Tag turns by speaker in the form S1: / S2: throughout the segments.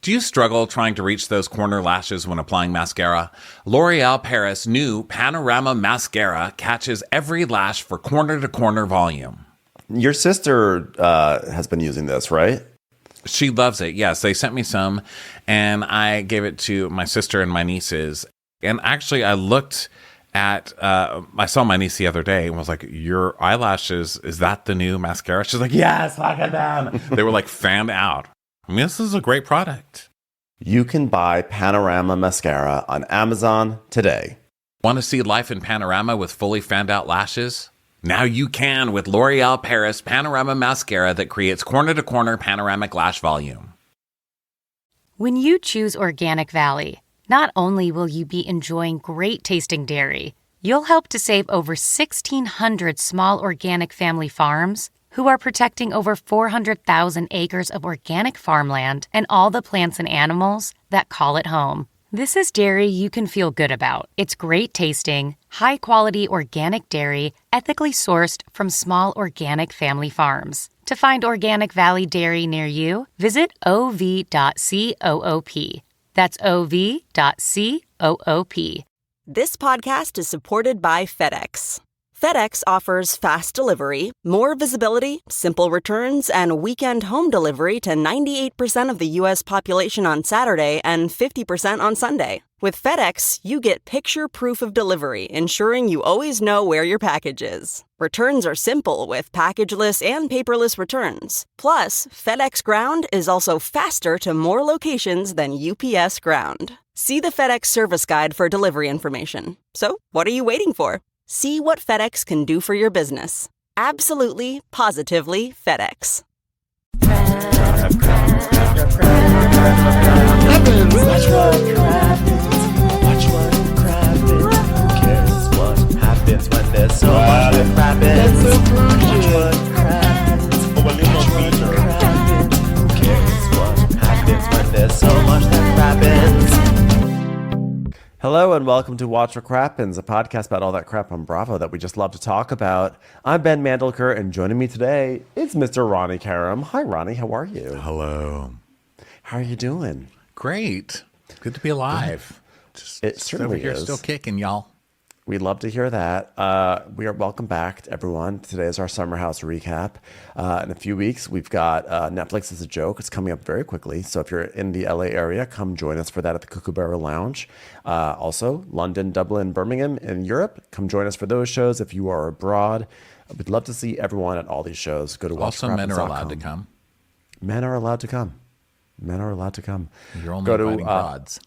S1: Do you struggle trying to reach those corner lashes when applying mascara? L'Oreal Paris' new Panorama Mascara catches every lash for corner-to-corner volume.
S2: Your sister has been using this, right?
S1: She loves it. Yes, they sent me some, and I gave it to my sister and my nieces. And actually, I looked at, I saw my niece the other day and was like, your eyelashes, is that the new mascara? She's like, yes, look at them. They were like fanned out. I mean, this is a great product.
S2: You can buy Panorama Mascara on Amazon today.
S1: Want to see life in panorama with fully fanned out lashes? Now you can with L'Oreal Paris Panorama Mascara that creates corner-to-corner panoramic lash volume.
S3: When you choose Organic Valley, not only will you be enjoying great tasting dairy, you'll help to save over 1,600 small organic family farms who are protecting over 400,000 acres of organic farmland and all the plants and animals that call it home. This is dairy you can feel good about. It's great tasting, high-quality organic dairy, ethically sourced from small organic family farms. To find Organic Valley Dairy near you, visit ov.coop. That's ov.coop.
S4: This podcast is supported by FedEx. FedEx offers fast delivery, more visibility, simple returns, and weekend home delivery to 98% of the U.S. population on Saturday and 50% on Sunday. With FedEx, you get picture proof of delivery, ensuring you always know where your package is. Returns are simple with packageless and paperless returns. Plus, FedEx Ground is also faster to more locations than UPS Ground. See the FedEx service guide for delivery information. So, what are you waiting for? See what FedEx can do for your business. Absolutely, positively FedEx.
S5: Watch what happens. Who cares what happens when there's so much that happens? Watch what happens. Watch what happens. Who cares what happens when there's so much that happens?
S2: Hello and welcome to Watch What Crappens, a podcast about all that crap on Bravo that we just love to talk about. I'm Ben Mandelker, and joining me today is Mr. Ronnie Karam. Hi, Ronnie. How are you?
S1: Hello.
S2: How are you doing?
S1: Great. Good to be alive.
S2: It certainly
S1: over here
S2: is.
S1: still kicking, y'all.
S2: We'd love to hear that. We are welcome back to everyone. Today is our Summer House recap. In a few weeks, we've got Netflix is a Joke. It's coming up very quickly. So if you're in the LA area, come join us for that at the Kookaburra Lounge. Also, London, Dublin, Birmingham, and Europe. Come join us for those shows if you are abroad. We'd love to see everyone at all these shows. Go to
S1: Also, men are allowed to come.
S2: Men are allowed to come. Men are allowed to come.
S1: You're only inviting broads.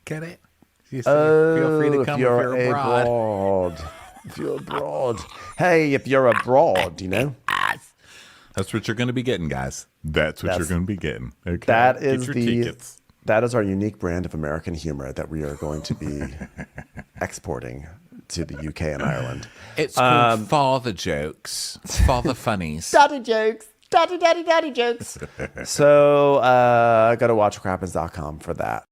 S1: Get it? You say, feel free to come if you're abroad.
S2: If you're abroad. Hey, if you're abroad, you know.
S1: That's what you're going to be getting, guys. That's what you're going to be getting. Okay.
S2: That is
S1: Get your tickets.
S2: That is our unique brand of American humor that we are going to be exporting to the UK and Ireland.
S1: It's called For the Jokes. For the funnies.
S2: Daddy jokes. Daddy jokes. So go to watchcrappens.com for that.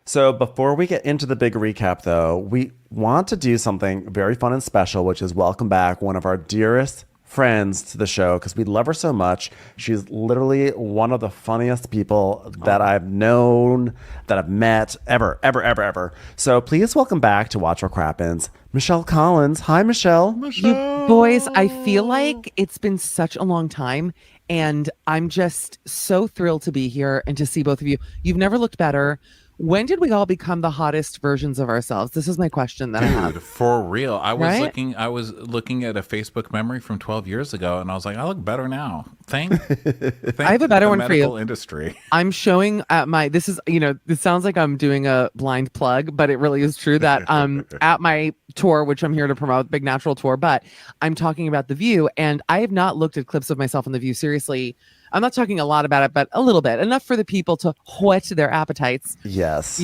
S2: So before we get into the big recap, though, we want to do something very fun and special, which is welcome back one of our dearest friends to the show because we love her so much. She's literally one of the funniest people that I've known, that I've met ever. So please welcome back to Watch What Crappens, Michelle Collins. Hi, Michelle.
S6: You boys, I feel like it's been such a long time, and I'm just so thrilled to be here and to see both of you. You've never looked better. When did we all become the hottest versions of ourselves? This is my question that I have.
S1: For real. I was looking at a Facebook memory from 12 years ago, and I was like, I look better now. Thank
S6: I have a better one for you.
S1: Industry.
S6: I'm showing at my, this sounds like I'm doing a blind plug, but it really is true that at my tour, which I'm here to promote, Big Natural Tour, but I'm talking about The View, and I have not looked at clips of myself on The View seriously. I'm not talking a lot about it, but a little bit, enough for the people to whet their appetites.
S2: Yes.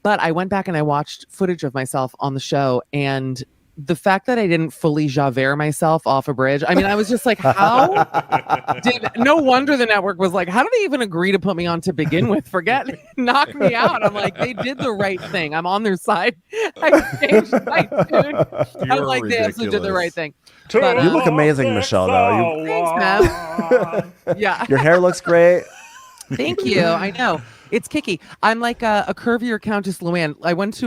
S6: But I went back and I watched footage of myself on the show, and the fact that I didn't fully Javert myself off a bridge. I mean, I was just like, how no wonder the network was like, how did they even agree to put me on to begin with? Knock me out. I'm like, they did the right thing. I'm on their side. I changed my tune. I'm like, they absolutely did the right thing.
S2: But, you look amazing, Michelle, though.
S6: Thanks, man. Yeah.
S2: Your hair looks great.
S6: Thank you. I know. It's kicky. I'm like a curvier Countess Luann. I went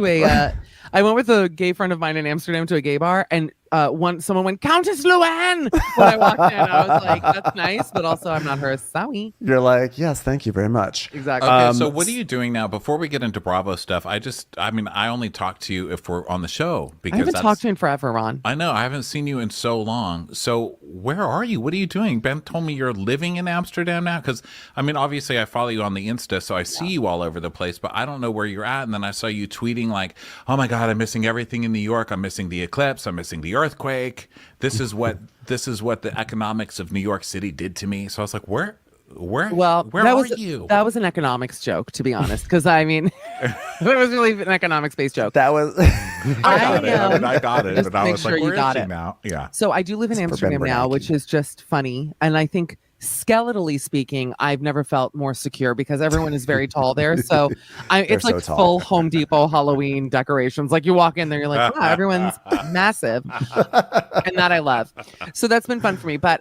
S6: with a gay friend of mine in Amsterdam to a gay bar, and someone went, Countess Luann, when I walked in. I was like, that's nice, but also I'm not her. Sorry.
S2: You're like, yes, thank you very much.
S6: Exactly.
S1: Okay, so what are you doing now? Before we get into Bravo stuff, I only talk to you if we're on the show. Because
S6: I haven't talked to you in forever, Ron.
S1: I know, I haven't seen you in so long. So where are you? What are you doing? Ben told me you're living in Amsterdam now. Because, I mean, obviously I follow you on the Insta, so I see you all over the place, but I don't know where you're at. And then I saw you tweeting like, oh my God, I'm missing everything in New York. I'm missing the eclipse. I'm missing the earthquake. This is what the economics of New York City did to me. So I was like, where are you?
S6: That was an economics joke, to be honest, because I mean, it was really an economics-based joke.
S2: That was.
S1: I got it, but I was like, where is she now? Yeah.
S6: So I do live in Amsterdam now, which is just funny, and I think skeletally speaking, I've never felt more secure because everyone is very tall there. So it's like
S2: so
S6: full Home Depot Halloween decorations. Like you walk in there, you're like, wow, everyone's massive, and that I love. So that's been fun for me. But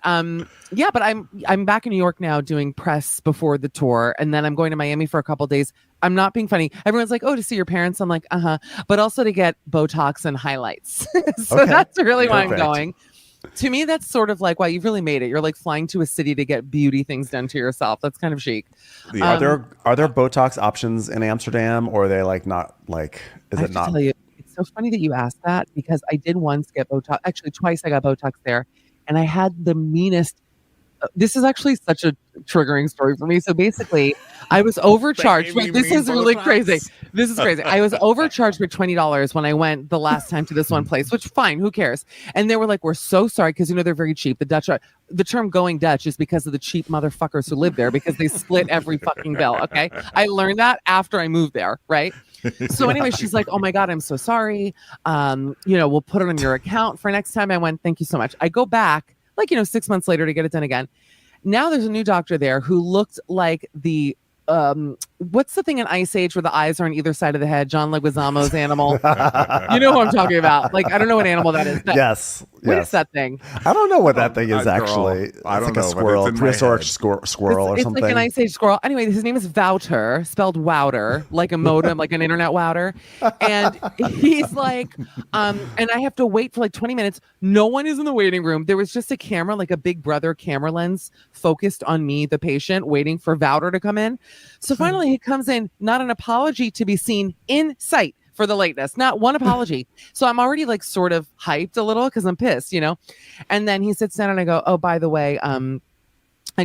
S6: yeah, but I'm back in New York now doing press before the tour, and then I'm going to Miami for a couple days. I'm not being funny. Everyone's like, oh, to see your parents. I'm like, but also to get Botox and highlights. So that's really why I'm going. To me, that's sort of like, wow, you've really made it. You're like flying to a city to get beauty things done to yourself. That's kind of chic.
S2: Are there Botox options in Amsterdam, or are they like not like? Is it not?
S6: Tell you, it's so funny that you asked that because I did once get Botox. Actually, twice I got Botox there, and I had the meanest. This is actually such a triggering story for me. So basically, I was overcharged. This is really crazy. This is crazy. I was overcharged for $20 when I went the last time to this one place, which fine, who cares? And they were like, "We're so sorry," because they're very cheap. The Dutch the term "going Dutch" is because of the cheap motherfuckers who live there because they split every fucking bill. Okay, I learned that after I moved there, right? So anyway, she's like, "Oh my God, I'm so sorry. We'll put it on your account for next time." I went, "Thank you so much." I go back. 6 months later to get it done again. Now there's a new doctor there who looked like the what's the thing in Ice Age where the eyes are on either side of the head? John Leguizamo's animal. You know who I'm talking about. Like, I don't know what animal that is.
S2: Yes.
S6: What is that thing?
S2: I don't know what that thing is actually.
S1: I don't know.
S2: A squirrel, prehistoric squirrel or something.
S6: It's like an Ice Age squirrel. Anyway, his name is Wouter, spelled Wouter, like a modem, like an internet Wouter. And he's like, and I have to wait for like 20 minutes. No one is in the waiting room. There was just a camera, like a Big Brother camera lens focused on me, the patient, waiting for Wouter to come in. So finally he comes in, not an apology to be seen in sight for the lateness, not one apology. So I'm already like sort of hyped a little because I'm pissed, and then he sits down and I go, "Oh, by the way, I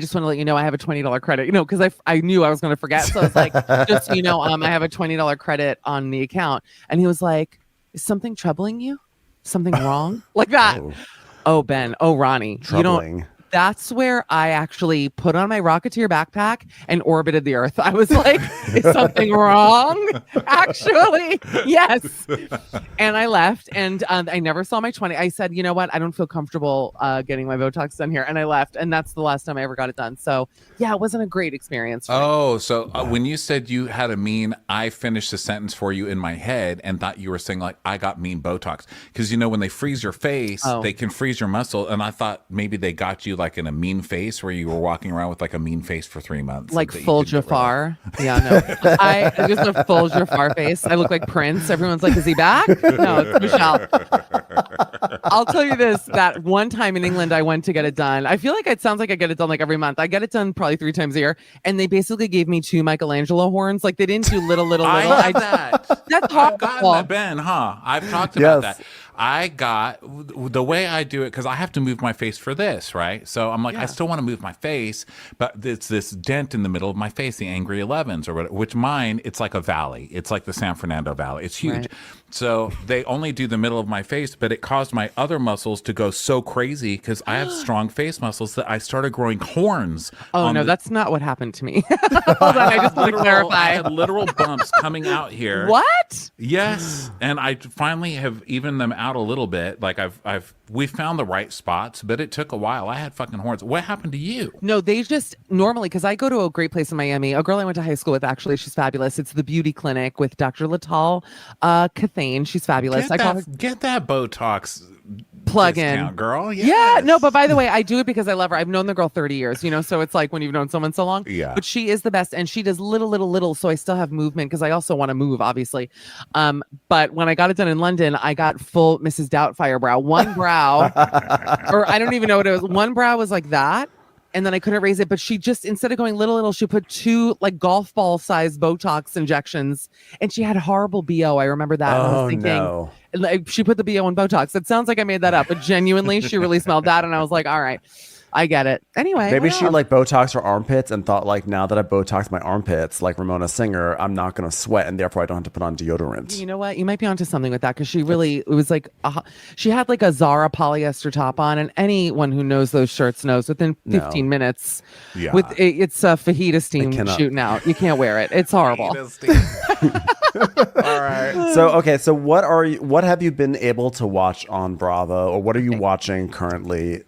S6: just want to let you know I have a $20 credit, because I knew I was going to forget. So I was like, just so you know, I have a $20 credit on the account. And he was like, "Is something troubling you? Something wrong?" Like that. Oh, Ben. Oh, Ronnie.
S2: Troubling.
S6: That's where I actually put on my Rocketeer backpack and orbited the Earth. I was like, is something wrong? Actually, yes. And I left, and I never saw my 20. I said, you know what? I don't feel comfortable getting my Botox done here. And I left, and that's the last time I ever got it done. So, yeah, it wasn't a great experience.
S1: Oh, so when you said you had a mean, I finished the sentence for you in my head and thought you were saying, like, I got mean Botox. Because, when they freeze your face, they can freeze your muscle. And I thought maybe they got you like in a mean face where you were walking around with like a mean face for 3 months.
S6: Like full Jafar. Yeah, no. I just a full Jafar face. I look like Prince. Everyone's like, is he back? No, it's Michelle. I'll tell you this, that one time in England I went to get it done. I feel like it sounds like I get it done like every month. I get it done probably 3 times a year. And they basically gave me 2 Michelangelo horns. Like they didn't do little.
S1: I that.
S6: That's
S1: I've gotten that, Ben, huh? I've talked about that. I got the way I do it because I have to move my face for this, right? So I'm like, I still want to move my face, but it's this dent in the middle of my face, the Angry 11s or whatever, which mine, it's like a valley. It's like the San Fernando Valley. It's huge. Right. So they only do the middle of my face, but it caused my other muscles to go so crazy because I have strong face muscles that I started growing horns.
S6: Oh, no, that's not what happened to me. Hold on, I just want to clarify.
S1: I had literal bumps coming out here.
S6: What?
S1: Yes. And I finally have evened them out a little bit. Like we found the right spots, but it took a while. I had fucking horns. What happened to you?
S6: No, they just normally, because I go to a great place in Miami. A girl I went to high school with, actually, she's fabulous. It's the Beauty Clinic with Dr. Latal Cathane. She's fabulous.
S1: Get that Botox
S6: plug in.
S1: Discount girl.
S6: Yeah,
S1: Yes.
S6: no, but by the way, I do it because I love her. I've known the girl 30 years, so it's like when you've known someone so long.
S1: Yeah.
S6: But she is the best, and she does little, so I still have movement because I also want to move, obviously. But when I got it done in London, I got full Mrs. Doubtfire brow. One brow, or I don't even know what it was. One brow was like that, and then I couldn't raise it. But she just, instead of going little, she put 2 like golf ball sized Botox injections, and she had horrible BO. I remember that. And I was thinking,
S2: no.
S6: like, she put the BO in Botox. It sounds like I made that up, but genuinely, she really smelled that, and I was like, all right, I get it. Anyway,
S2: Maybe she like Botoxed her armpits and thought like, now that I Botoxed my armpits, like Ramona Singer, I'm not going to sweat and therefore I don't have to put on deodorant.
S6: You know what? You might be onto something with that because she really, it was like, she had like a Zara polyester top on, and anyone who knows those shirts knows within 15 minutes,
S1: Yeah.
S6: with it's a fajita steam shooting out. You can't wear it. It's horrible.
S1: All right.
S2: So what have you been able to watch on Bravo, or what are you watching currently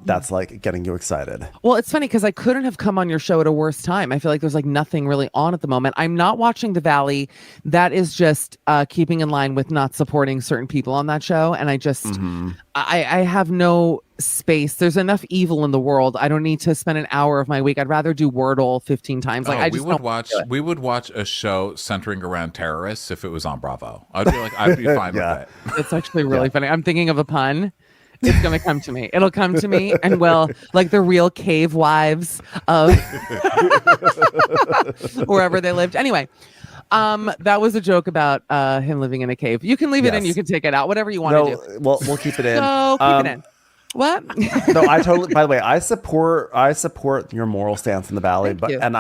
S2: that's like getting you excited?
S6: Well, it's funny because I couldn't have come on your show at a worse time. I feel like there's like nothing really on at the moment. I'm not watching The Valley. That is just keeping in line with not supporting certain people on that show. And I just, I have no space. There's enough evil in the world. I don't need to spend an hour of my week. I'd rather do Wordle 15 times. Like
S1: we would watch a show centering around terrorists if it was on Bravo. I'd be fine with it.
S6: It's actually really funny. I'm thinking of a pun. It's going to come to me. It'll come to me, and like the real cave wives of wherever they lived. Anyway, that was a joke about him living in a cave. You can leave it in, you can take it out, whatever you want to do.
S2: Well, we'll keep it in.
S6: So keep it in. What?
S2: No, I totally. By the way, I support your moral stance in The Valley,
S6: Thank you.
S2: and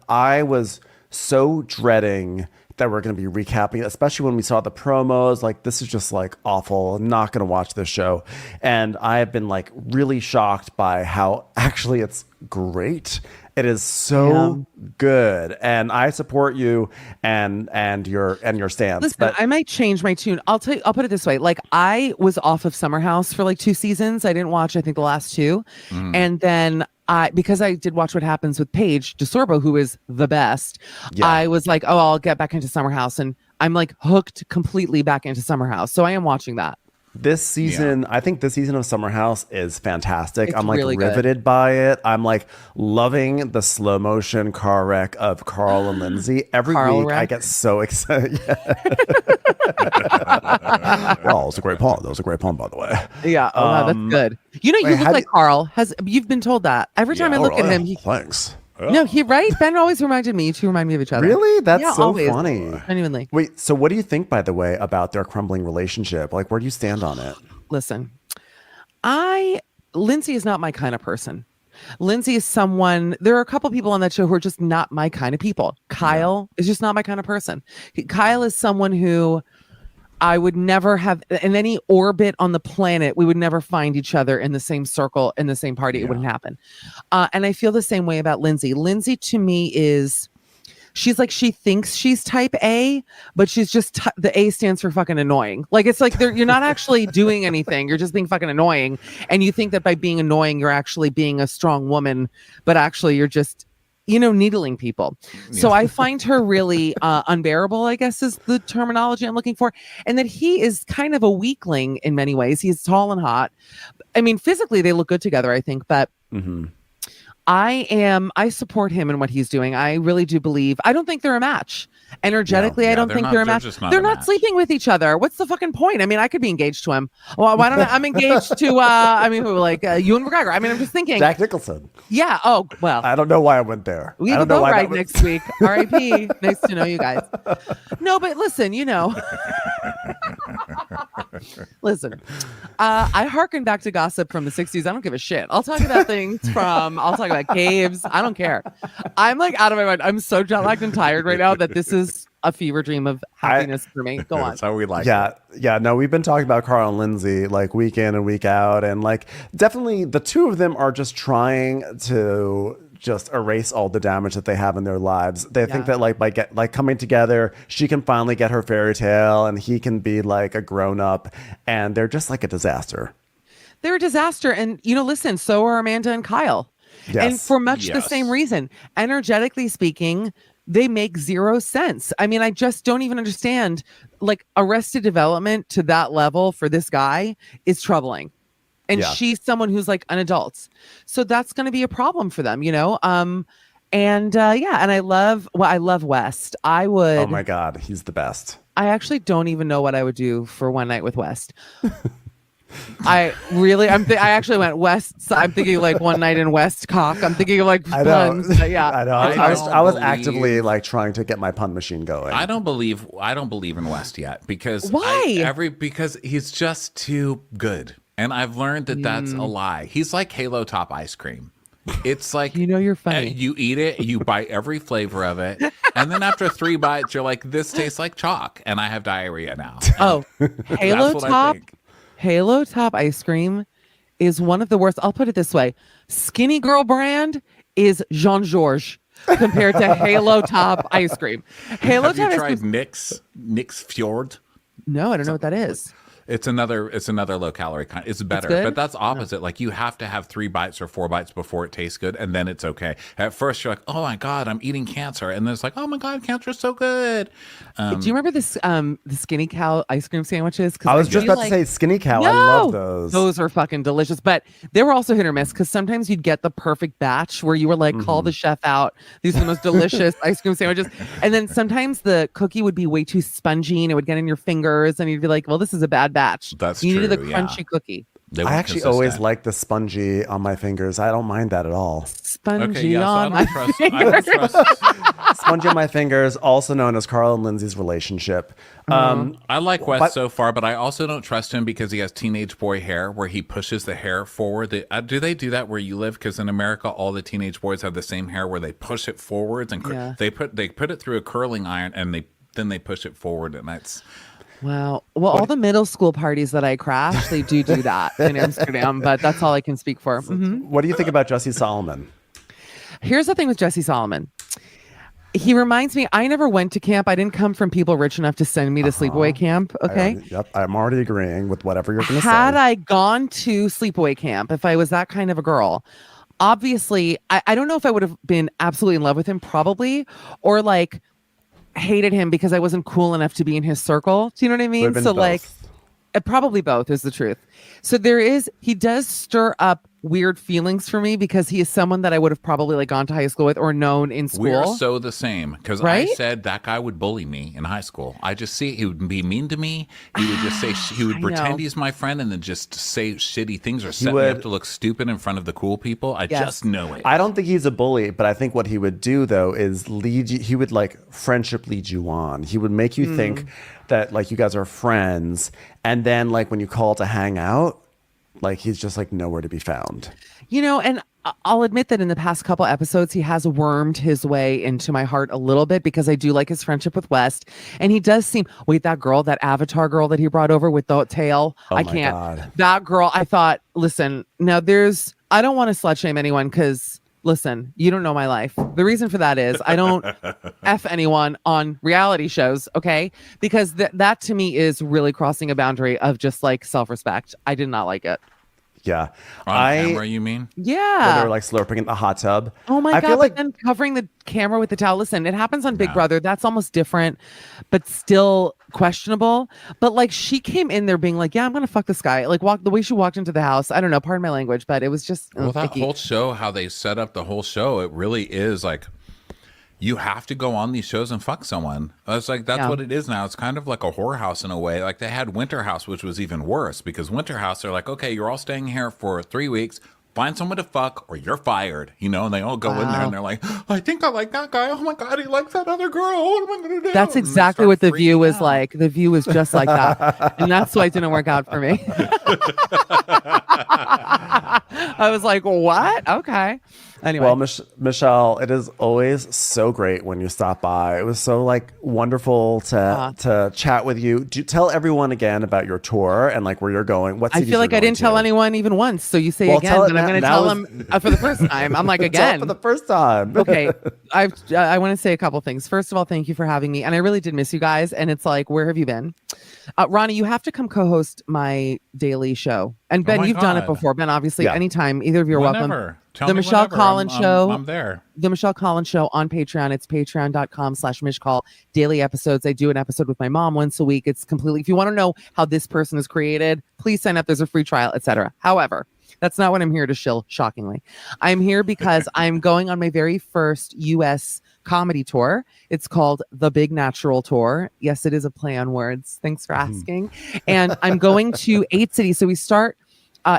S2: I was so dreading that we're going to be recapping, especially when we saw the promos. Like, this is just like awful. I'm not going to watch this show, and I have been like really shocked by how actually it's great. It is so good, and I support you and your stance.
S6: Listen,
S2: but
S6: I might change my tune. I'll put it this way. Like, I was off of Summer House for like 2 seasons. I didn't watch, I think, the last 2, and then because I did watch What Happens with Paige DeSorbo, who is the best. I was like, oh, I'll get back into Summer House, and I'm like hooked completely back into Summer House. So I am watching that.
S2: This season, I think this season of Summer House is fantastic. I'm like
S6: really
S2: riveted by it. I'm like loving the slow motion car wreck of Carl and Lindsay. Every week I get so excited. Well, it was a great poem. That was a great poem, by the way.
S6: Yeah. Oh, wow, that's good. You look like Carl. You've been told that. Every time I look at him,
S2: thanks.
S6: No, Ben always reminded me to remind me of each other.
S2: Really? That's so
S6: always.
S2: funny.
S6: Genuinely.
S2: Wait, so what do you think, by the way, about their crumbling relationship? Like, where do you stand on it?
S6: Listen, Lindsay is not my kind of person. Lindsay is someone, there are a couple people on that show who are just not my kind of people. Kyle is just not my kind of person. Kyle is someone who I would never have in any orbit on the planet. We would never find each other in the same circle, in the same party. It wouldn't happen. And I feel the same way about Lindsay. Lindsay to me she's like, she thinks she's type A, but she's just, the A stands for fucking annoying. Like, it's like you're not actually doing anything. You're just being fucking annoying. And you think that by being annoying, you're actually being a strong woman, but actually you're just, needling people. So I find her really unbearable, I guess is the terminology I'm looking for. And that he is kind of a weakling in many ways. He's tall and hot. I mean, physically they look good together, I think, but I support him in what he's doing. I really do believe. I don't think they're a match. Energetically, I don't think they're a match. They're not sleeping with each other. What's the fucking point? I mean, I could be engaged to him. Well, why don't I'm engaged to Ewan McGregor. I mean, I'm just thinking.
S2: Jack Nicholson.
S6: Yeah. Oh, well.
S2: I don't know why I went there.
S6: We have a boat ride next week. R.I.P. Nice to know you guys. No, but listen, Listen, I hearken back to gossip from the 60s. I don't give a shit. I'll talk about I'll talk about caves. I don't care. I'm like out of my mind. I'm so jet lagged and tired right now that this is a fever dream of happiness for me. Go on.
S1: That's how we like
S2: it. Yeah. No, we've been talking about Carl and Lindsay like week in and week out. And like definitely the two of them are just trying to just erase all the damage that they have in their lives. They think that like by coming together, she can finally get her fairy tale and he can be like a grown up, and they're just like a disaster.
S6: They're a disaster. And listen, so are Amanda and Kyle.
S2: Yes.
S6: And for much the same reason. Energetically speaking, they make zero sense. I mean, I just don't even understand. Like, Arrested Development to that level for this guy is troubling. And she's someone who's like an adult. So that's going to be a problem for them, you know? And I love West. I would.
S2: Oh my God, he's the best.
S6: I actually don't even know what I would do for one night with West. I actually went West. So I'm thinking like one night in Westcock. I'm thinking of like puns. Yeah,
S2: I know. I was actively like trying to get my pun machine going.
S1: I don't believe in West yet because
S6: why?
S1: Because he's just too good, and I've learned that that's a lie. He's like Halo Top ice cream. It's like,
S6: you're funny.
S1: You eat it, you bite every flavor of it, and then after 3 bites, you're like, this tastes like chalk, and I have diarrhea now.
S6: Oh, Halo Top ice cream is one of the worst. I'll put it this way. Skinny Girl brand is Jean-Georges compared to Halo Top ice cream. Have you
S1: tried Nick's Fjord?
S6: No, I don't know what that is.
S1: It's another low calorie kind. It's better, but that's opposite. Like you have to have 3 bites or 4 bites before it tastes good, and then it's okay. At first, you're like, "Oh my God, I'm eating cancer," and then it's like, "Oh my God, cancer is so good."
S6: Do you remember this the Skinny Cow ice cream sandwiches?
S2: I was just about to say Skinny Cow.
S6: No!
S2: I love those.
S6: Those are fucking delicious, but they were also hit or miss because sometimes you'd get the perfect batch where you were like, call the chef out. These are the most delicious ice cream sandwiches, and then sometimes the cookie would be way too spongy and it would get in your fingers, and you'd be like, "Well, this is a bad batch."
S1: That's
S6: you
S1: true.
S6: needed the crunchy cookie.
S2: I actually always like the spongy on my fingers. I don't mind that at all.
S6: Spongy on my fingers.
S1: I don't trust.
S2: Spongy on my fingers, also known as Carl and Lindsay's relationship.
S1: I like West so far, but I also don't trust him because he has teenage boy hair where he pushes the hair forward. Do they do that where you live? Because in America, all the teenage boys have the same hair where they push it forwards and they put it through a curling iron and then they push it forward, and that's.
S6: Wow. Well, all the middle school parties that I crash, they do that in Amsterdam, but that's all I can speak for.
S2: What do you think about Jesse Solomon?
S6: Here's the thing with Jesse Solomon. He reminds me, I never went to camp. I didn't come from people rich enough to send me to sleepaway camp. Okay.
S2: I'm already agreeing with whatever you're going to say.
S6: Had I gone to sleepaway camp, if I was that kind of a girl, obviously, I don't know if I would have been absolutely in love with him, probably, or like hated him because I wasn't cool enough to be in his circle. Do you know what I mean? So both. Like, probably both is the truth. So he does stir up weird feelings for me because he is someone that I would have probably like gone to high school with or known in school.
S1: We're so the same because I said that guy would bully me in high school. I just see he would be mean to me. He would just say he would pretend he's my friend and then just say shitty things or set me up to look stupid in front of the cool people. I just know it.
S2: I don't think he's a bully, but I think what he would do though is lead you. He would like friendship lead you on. He would make you think that like you guys are friends, and then like when you call to hang out, like he's just like nowhere to be found.
S6: You know, and I'll admit that in the past couple episodes, he has wormed his way into my heart a little bit because I do like his friendship with West. And he does seem, that Avatar girl that he brought over with the tail. I can't. God. That girl, I thought, listen, now I don't want to slut shame anyone because, listen, you don't know my life. The reason for that is I don't F anyone on reality shows, okay? Because that to me is really crossing a boundary of just like self-respect. I did not like it.
S2: Yeah.
S1: On camera, you mean?
S6: Yeah.
S2: Where they're like slurping in the hot tub.
S6: Oh my God. But then covering the camera with the towel. Listen, it happens on Big Brother. That's almost different, but still questionable. But like she came in there being like, yeah, I'm going to fuck this guy. Like the way she walked into the house. I don't know, pardon my language, but it was just.
S1: That whole show, how they set up the whole show, it really is like, you have to go on these shows and fuck someone. It's like, that's what it is now. It's kind of like a whorehouse in a way. Like they had Winter House, which was even worse because Winter House, they're like, okay, you're all staying here for 3 weeks. Find someone to fuck or you're fired. You know, and they all go in there and they're like, I think I like that guy. Oh my God, he likes that other girl. What am I going to do?
S6: That's exactly what The View was like. The View was just like that. And that's why it didn't work out for me. I was like, what? Okay. Anyway.
S2: Well, Michelle, it is always so great when you stop by. It was so like wonderful to chat with you. Tell everyone again about your tour and like where you're going. What
S6: I feel like I didn't tell anyone even once. So you say again, but I'm going to tell them for the first time. I'm like, again.
S2: For the first time.
S6: Okay. I want to say a couple things. First of all, thank you for having me. And I really did miss you guys. And it's like, where have you been? Ronnie, you have to come co-host my daily show. And Ben, you've done it before. Ben, obviously, anytime either of you are welcome.
S1: Tell
S6: The
S1: me
S6: Michelle
S1: whenever.
S6: Collins Show.
S1: I'm there.
S6: The Michelle Collins Show on Patreon. It's patreon.com/MishCall. Daily episodes. I do an episode with my mom once a week. It's completely, if you want to know how this person is created, please sign up. There's a free trial, etc. However, that's not what I'm here to shill, shockingly. I'm here because I'm going on my very first U.S. comedy tour. It's called The Big Natural Tour. Yes, it is a play on words. Thanks for asking. And I'm going to 8 cities. So we start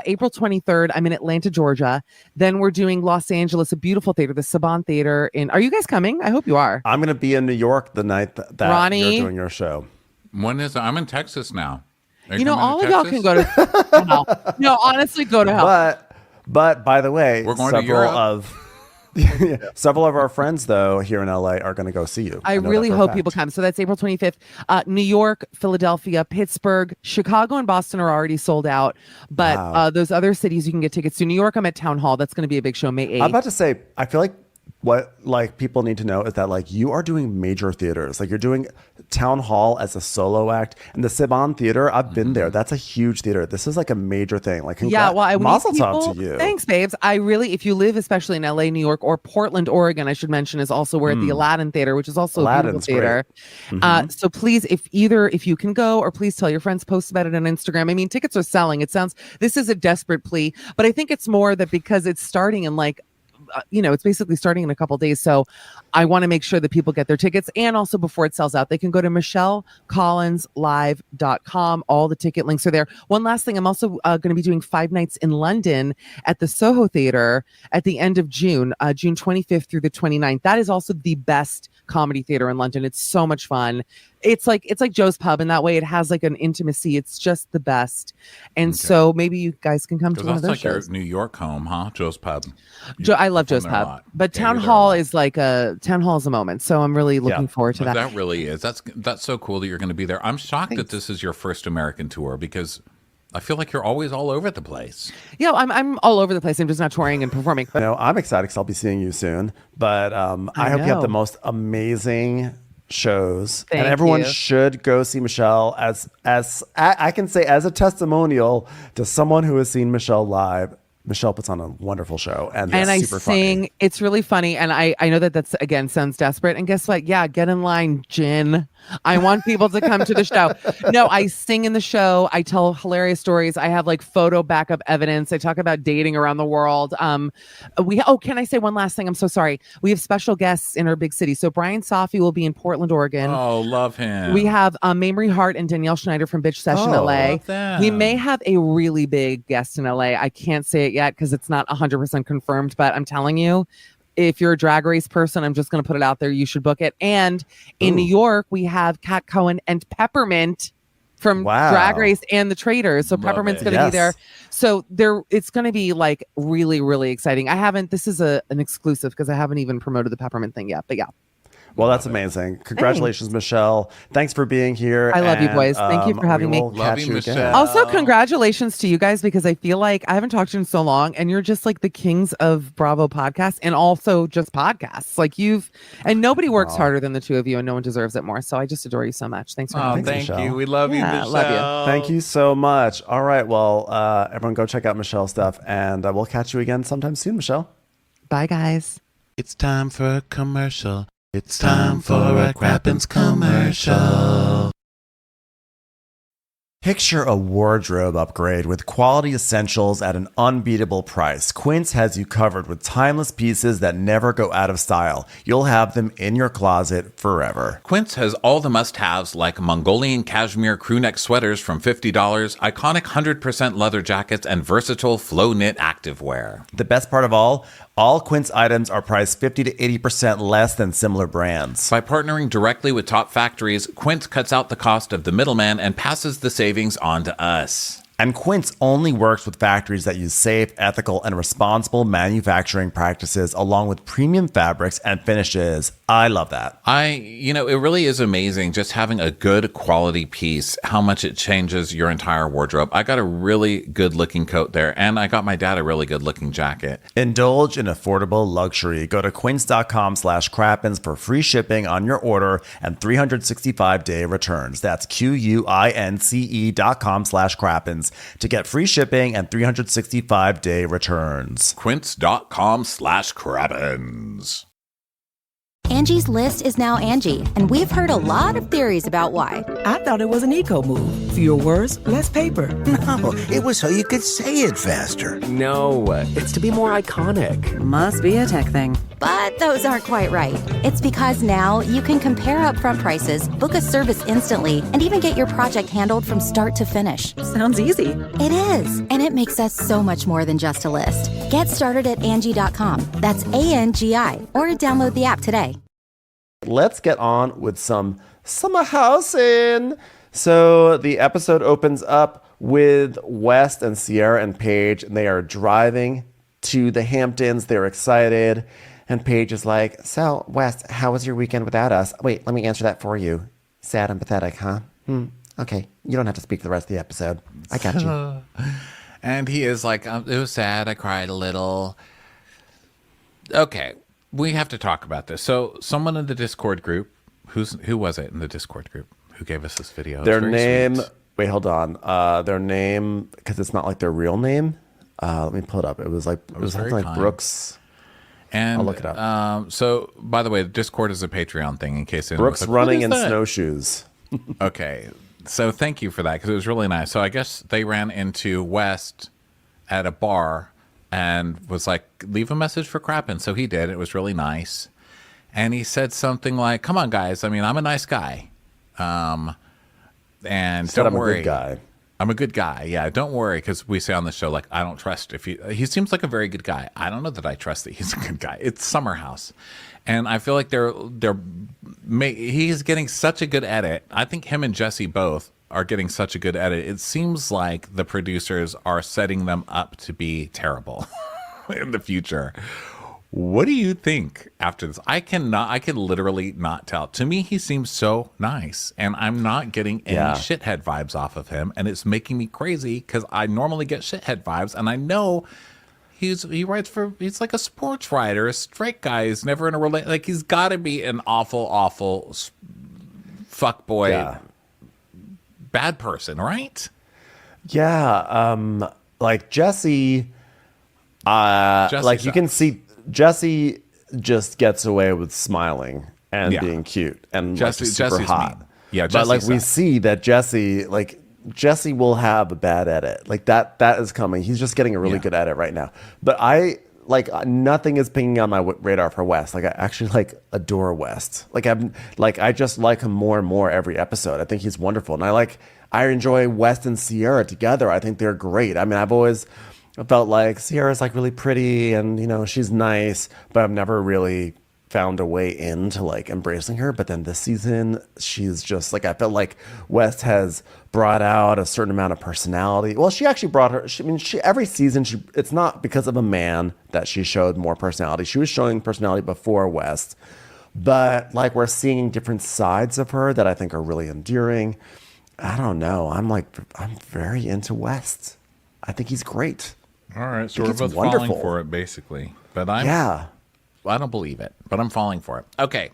S6: April 23rd. I'm in Atlanta, Georgia. Then we're doing Los Angeles, a beautiful theater, the Saban Theater. Are you guys coming? I hope you are.
S2: I'm going to be in New York the night that
S6: Ronnie,
S2: you're doing your show.
S1: When is it? I'm in Texas now. Are
S6: you know,
S1: coming
S6: all
S1: to
S6: of y'all
S1: Texas?
S6: can go to hell. No, honestly, go to hell.
S2: But by the way,
S1: We're going to Europe.
S2: several of our friends though here in LA are going to go see you.
S6: I
S2: know
S6: really
S2: that for a
S6: hope
S2: fact.
S6: people come. So that's April 25th. New York, Philadelphia, Pittsburgh, Chicago, and Boston are already sold out. But those other cities you can get tickets to. New York, I'm at Town Hall. That's going to be a big show, May 8th.
S2: I'm about to say, I feel like what like people need to know is that like you are doing major theaters. Like you're doing Town Hall as a solo act, and the Saban Theater. I've been there. That's a huge theater. This is like a major thing. Like
S6: yeah, well,
S2: mazel tov to you.
S6: Thanks, babes. I really, if you live especially in LA, New York, or Portland, Oregon, I should mention is also we're at the Aladdin Theater, which is also
S2: Aladdin's
S6: a beautiful theater. So please, if you can go, or please tell your friends, post about it on Instagram. I mean, tickets are selling. This is a desperate plea, but I think it's more that because it's starting in like, it's basically starting in a couple days. So I want to make sure that people get their tickets. And also before it sells out, they can go to michellecollinslive.com. All the ticket links are there. One last thing. I'm also going to be doing 5 nights in London at the Soho Theater at the end of June, June 25th through the 29th. That is also the best comedy theater in London. It's so much fun. It's like Joe's Pub in that way. It has like an intimacy. It's just the best. And so maybe you guys can come to one of those
S1: like
S6: shows.
S1: your New York home, huh? Joe's Pub.
S6: I love Joe's Pub, but Town Hall is a moment. So I'm really looking forward to that.
S1: That really is. That's so cool that you're going to be there. I'm shocked that this is your first American tour because I feel like you're always all over the place.
S6: Yeah, I'm all over the place. I'm just not touring and performing.
S2: I'm excited because I'll be seeing you soon. But I hope you have the most amazing shows.
S6: Thank
S2: and everyone
S6: you.
S2: should go see Michelle as I can say as a testimonial to someone who has seen Michelle live. Michelle puts on a wonderful show, and
S6: I
S2: super
S6: sing.
S2: funny.
S6: It's really funny, and I know that's again sounds desperate. And guess what? Yeah, get in line, Jin. I want people to come to the show. No, I sing in the show. I tell hilarious stories. I have like photo backup evidence. I talk about dating around the world. Can I say one last thing? I'm so sorry. We have special guests in our big city. So Brian Safi will be in Portland, Oregon.
S1: Oh, love him.
S6: We have Mamrie Hart and Danielle Schneider from Bitch Session LA.
S1: Love them.
S6: We may have a really big guest in LA. I can't say it yet because it's not 100% confirmed, but I'm telling you, if you're a Drag Race person, I'm just going to put it out there. You should book it. And in New York, we have Kat Cohen and Peppermint from Drag Race and The Traitors. So Peppermint's going to be there. So it's going to be like really, really exciting. This is an exclusive because I haven't even promoted the Peppermint thing yet, but yeah.
S2: Well, that's amazing. Congratulations, Michelle. Thanks for being here.
S6: I love you, boys. Thank you for having me.
S1: Love you, Michelle.
S6: Also, congratulations to you guys because I feel like I haven't talked to you in so long and you're just like the kings of Bravo podcasts and also just podcasts. Like and nobody works harder than the two of you and no one deserves it more. So I just adore you so much. Thanks for having me.
S2: Thanks,
S1: Thank
S2: Michelle.
S1: you. We love you, Michelle.
S6: Love you.
S2: Thank you so much. All right. Well, everyone go check out Michelle's stuff and we'll catch you again sometime soon, Michelle.
S6: Bye, guys.
S5: It's time for a commercial. It's time for a Crappens commercial.
S2: Picture a wardrobe upgrade with quality essentials at an unbeatable price. Quince has you covered with timeless pieces that never go out of style. You'll have them in your closet forever.
S1: Quince has all the must-haves like Mongolian cashmere crewneck sweaters from $50, iconic 100% leather jackets, and versatile flow knit activewear.
S2: The best part of all Quince items are priced 50 to 80% less than similar brands.
S1: By partnering directly with top factories, Quince cuts out the cost of the middleman and passes the savings on to us.
S2: And Quince only works with factories that use safe, ethical, and responsible manufacturing practices along with premium fabrics and finishes. I love that.
S1: It really is amazing just having a good quality piece, how much it changes your entire wardrobe. I got a really good looking coat there, and I got my dad a really good looking jacket.
S2: Indulge in affordable luxury. Go to quince.com/crappens for free shipping on your order and 365-day returns. That's QUINCE.com/crappens to get free shipping and 365-day returns.
S1: Quince.com/crappens.
S7: Angie's List is now Angie, and we've heard a lot of theories about why.
S8: I thought it was an eco move. Fewer words, less paper.
S9: No, it was so you could say it faster.
S10: No, it's to be more iconic.
S11: Must be a tech thing.
S7: But those aren't quite right. It's because now you can compare upfront prices, book a service instantly, and even get your project handled from start to finish.
S11: Sounds easy.
S7: It is, and it makes us so much more than just a list. Get started at Angie.com. That's ANGI, or download the app today.
S2: Let's get on with some summer housing. So the episode opens up with West and Sierra and Paige, and they are driving to the Hamptons. They're excited. And Paige is like, so, West, how was your weekend without us? Wait, let me answer that for you. Sad and pathetic, huh? Okay, you don't have to speak the rest of the episode. I got you.
S1: And he is like, it was sad. I cried a little. Okay, we have to talk about this. So someone in the Discord group, who was it in the Discord group who gave us this video?
S2: Their name, wait, hold on. Their name, because it's not like their real name. Let me pull it up. It was something like Brooks.
S1: And
S2: I'll look it up.
S1: So, by the way, the Discord is a Patreon thing in case anyone
S2: Brooks
S1: was like,
S2: running in snowshoes.
S1: Okay, so thank you for that because it was really nice. So I guess they ran into West at a bar and was like, leave a message for Crappin. So he did. It was really nice. And he said something like, come on, guys. I mean, I'm a nice guy. And don't worry.
S2: I'm a good guy.
S1: I'm a good guy. Yeah, don't worry, because we say on the show, like, I don't trust if he seems like a very good guy. I don't know that I trust that he's a good guy. It's Summer House. And I feel like he's getting such a good edit. I think him and Jesse both are getting such a good edit. It seems like the producers are setting them up to be terrible in the future. What do you think after this? I can literally not tell. To me, he seems so nice, and I'm not getting any shithead vibes off of him, and it's making me crazy because I normally get shithead vibes, and I know he's like a sports writer, a straight guy. He's never in a relationship. Like, he's got to be an awful fuckboy, bad person, right?
S2: Yeah, like Jesse, like you can see. Jesse just gets away with smiling and being cute and Jesse's hot.
S1: Mean. Yeah,
S2: but like we see that Jesse will have a bad edit. Like that is coming. He's just getting a really good edit right now. But nothing is pinging on my radar for West. Like I actually adore West. I just like him more and more every episode. I think he's wonderful, and I enjoy West and Sierra together. I think they're great. I mean, I've always felt like Sierra's really pretty and she's nice, but I've never really found a way into embracing her. But then this season, she's just I felt like West has brought out a certain amount of personality. Well, she actually brought her. Every season, it's not because of a man that she showed more personality. She was showing personality before West, but we're seeing different sides of her that I think are really endearing. I don't know. I'm very into West. I think he's great.
S1: All right, so we're both falling for it, basically. But I don't believe it, but I'm falling for it. Okay,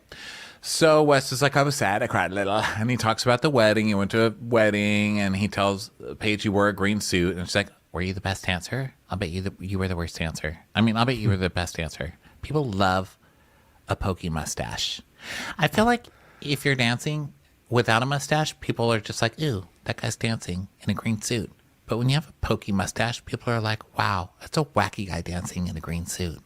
S1: so West is like, I was sad, I cried a little, and he talks about the wedding. He went to a wedding, and he tells Paige he wore a green suit, and she's like, were you the best dancer? I'll bet you were the worst dancer. I mean, I'll bet you were the best dancer. People love a pokey mustache. I feel like if you're dancing without a mustache, people are just like, ooh, that guy's dancing in a green suit. But when you have a pokey mustache, people are like, wow, that's a wacky guy dancing in a green suit.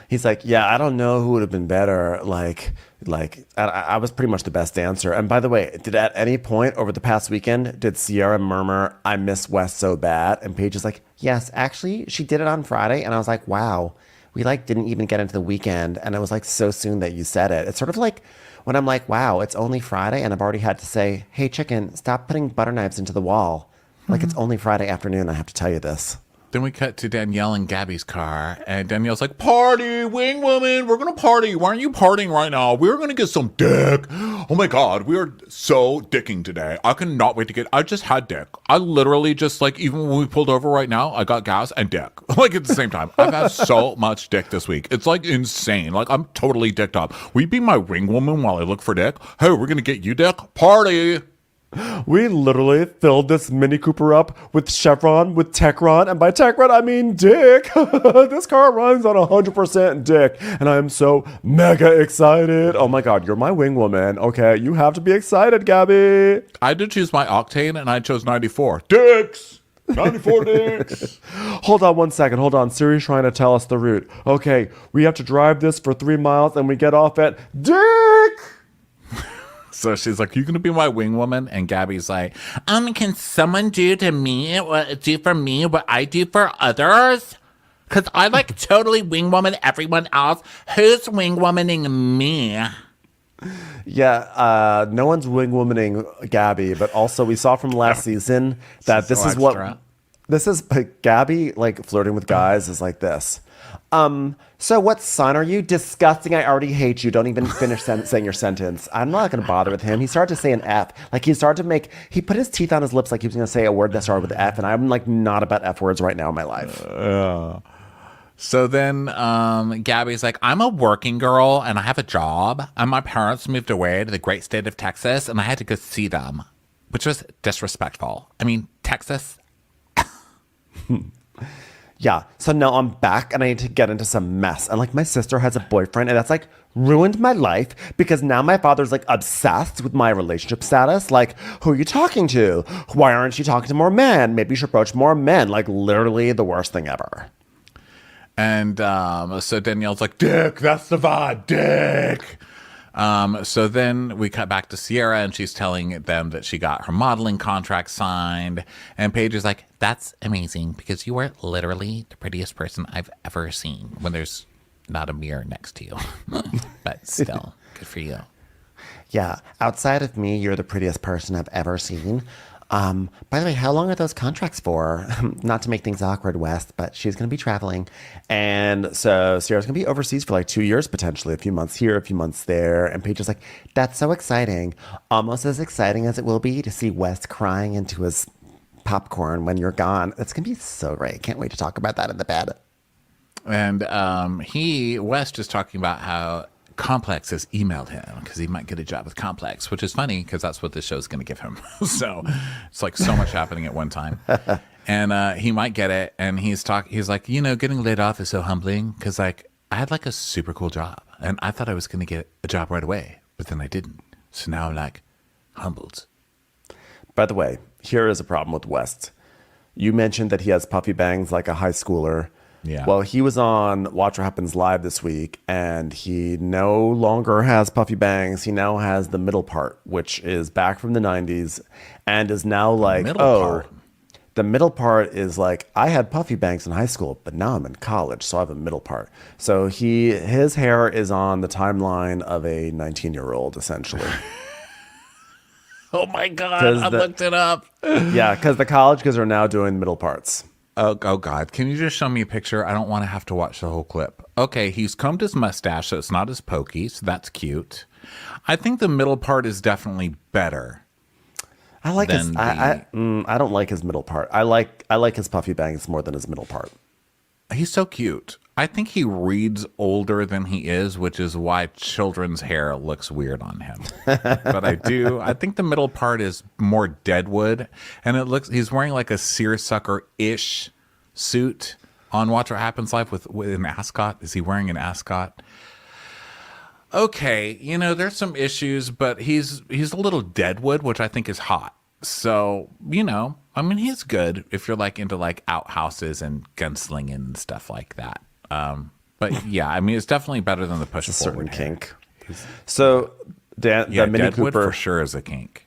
S2: He's like, yeah, I don't know who would have been better. I was pretty much the best dancer. And by the way, did at any point over the past weekend, did Sierra murmur, I miss West so bad? And Paige is like, yes, actually, she did it on Friday. And I was like, wow, we didn't even get into the weekend. And it was so soon that you said it. It's sort of like when I'm like, wow, it's only Friday, and I've already had to say, hey, chicken, stop putting butter knives into the wall. It's only Friday afternoon, I have to tell you this.
S1: Then we cut to Danielle and Gabby's car, and Danielle's like, "Party, wing woman, we're gonna party. Why aren't you partying right now? We're gonna get some dick. Oh my god, we are so dicking today. I cannot wait to get. I just had dick. I literally just like even when we pulled over right now, I got gas and dick like at the same time. I've had so much dick this week. It's like insane. Like I'm totally dicked up. Will you be my wing woman while I look for dick? Hey, we're gonna get you dick. Party."
S2: We literally filled this Mini Cooper up with Chevron, with Techron, and by Techron I mean dick. This car runs on 100% dick, and I am so mega excited. Oh my god, you're my wing woman. Okay, you have to be excited, Gabby.
S1: I did choose my octane, and I chose 94 dicks. 94 dicks.
S2: Hold on one second. Hold on. Siri's trying to tell us the route. Okay, we have to drive this for 3 miles, and we get off at Dick.
S1: So she's like, "You gonna be my wing woman?" And Gabby's like, can someone do for me what I do for others? Because I like totally wing woman everyone else. Who's wing womaning me?
S2: Yeah, no one's wing womaning Gabby, but also we saw from last season that this is what Gabby like flirting with guys is like this. So what sign are you? Disgusting. I already hate you. Don't even finish saying your sentence. I'm not going to bother with him. He started to say an F. Like he put his teeth on his lips like he was going to say a word that started with F. And I'm like not about F words right now in my life.
S1: So then Gabby's like, "I'm a working girl and I have a job. And my parents moved away to the great state of Texas and I had to go see them," which was disrespectful. I mean, Texas.
S2: Yeah, so now I'm back and I need to get into some mess. And like my sister has a boyfriend and that's like ruined my life because now my father's like obsessed with my relationship status. Like, who are you talking to? Why aren't you talking to more men? Maybe you should approach more men. Like literally the worst thing ever.
S1: And so Danielle's like, "Dick, that's the vibe, dick." So then we cut back to Sierra and she's telling them that she got her modeling contract signed. And Paige is like, "That's amazing because you are literally the prettiest person I've ever seen," when there's not a mirror next to you. But still, good for you.
S2: Yeah, outside of me, you're the prettiest person I've ever seen. By the way, how long are those contracts for? Not to make things awkward, West, but she's going to be traveling. And so Sierra's going to be overseas for like 2 years, potentially a few months here, a few months there. And Paige is like, "That's so exciting. Almost as exciting as it will be to see West crying into his popcorn when you're gone. It's going to be so great. Can't wait to talk about that in the bed."
S1: And West is talking about how Complex has emailed him because he might get a job with Complex, which is funny because that's what this show is going to give him. So it's like so much happening at one time. And he might get it. And he's like, getting laid off is so humbling because like I had like a super cool job and I thought I was going to get a job right away, but then I didn't. So now I'm like humbled.
S2: By the way, here is a problem with West. You mentioned that he has puffy bangs like a high schooler.
S1: Yeah.
S2: Well, he was on Watch What Happens Live this week, and he no longer has puffy bangs. He now has the middle part, which is back from the 90s, and is now like, the middle part is like, I had puffy bangs in high school, but now I'm in college, so I have a middle part. So his hair is on the timeline of a 19-year-old, essentially.
S1: Oh my God, I looked it up.
S2: Yeah, because the college kids are now doing middle parts.
S1: Oh God, can you just show me a picture? I don't want to have to watch the whole clip. Okay, he's combed his mustache so it's not as pokey, so that's cute. I think the middle part is definitely better.
S2: I like I don't like his middle part. I like his puffy bangs more than his middle part.
S1: He's so cute. I think he reads older than he is, which is why children's hair looks weird on him. But I think the middle part is more Deadwood, and he's wearing like a seersucker-ish suit on Watch What Happens Live with an ascot. Is he wearing an ascot? Okay, there's some issues, but he's a little Deadwood, which I think is hot. So, he's good if you're like into like outhouses and gunslinging and stuff like that. But yeah, it's definitely better than the push
S2: it's a
S1: forward
S2: certain kink. So the Mini
S1: Deadwood
S2: Cooper
S1: for sure is a kink.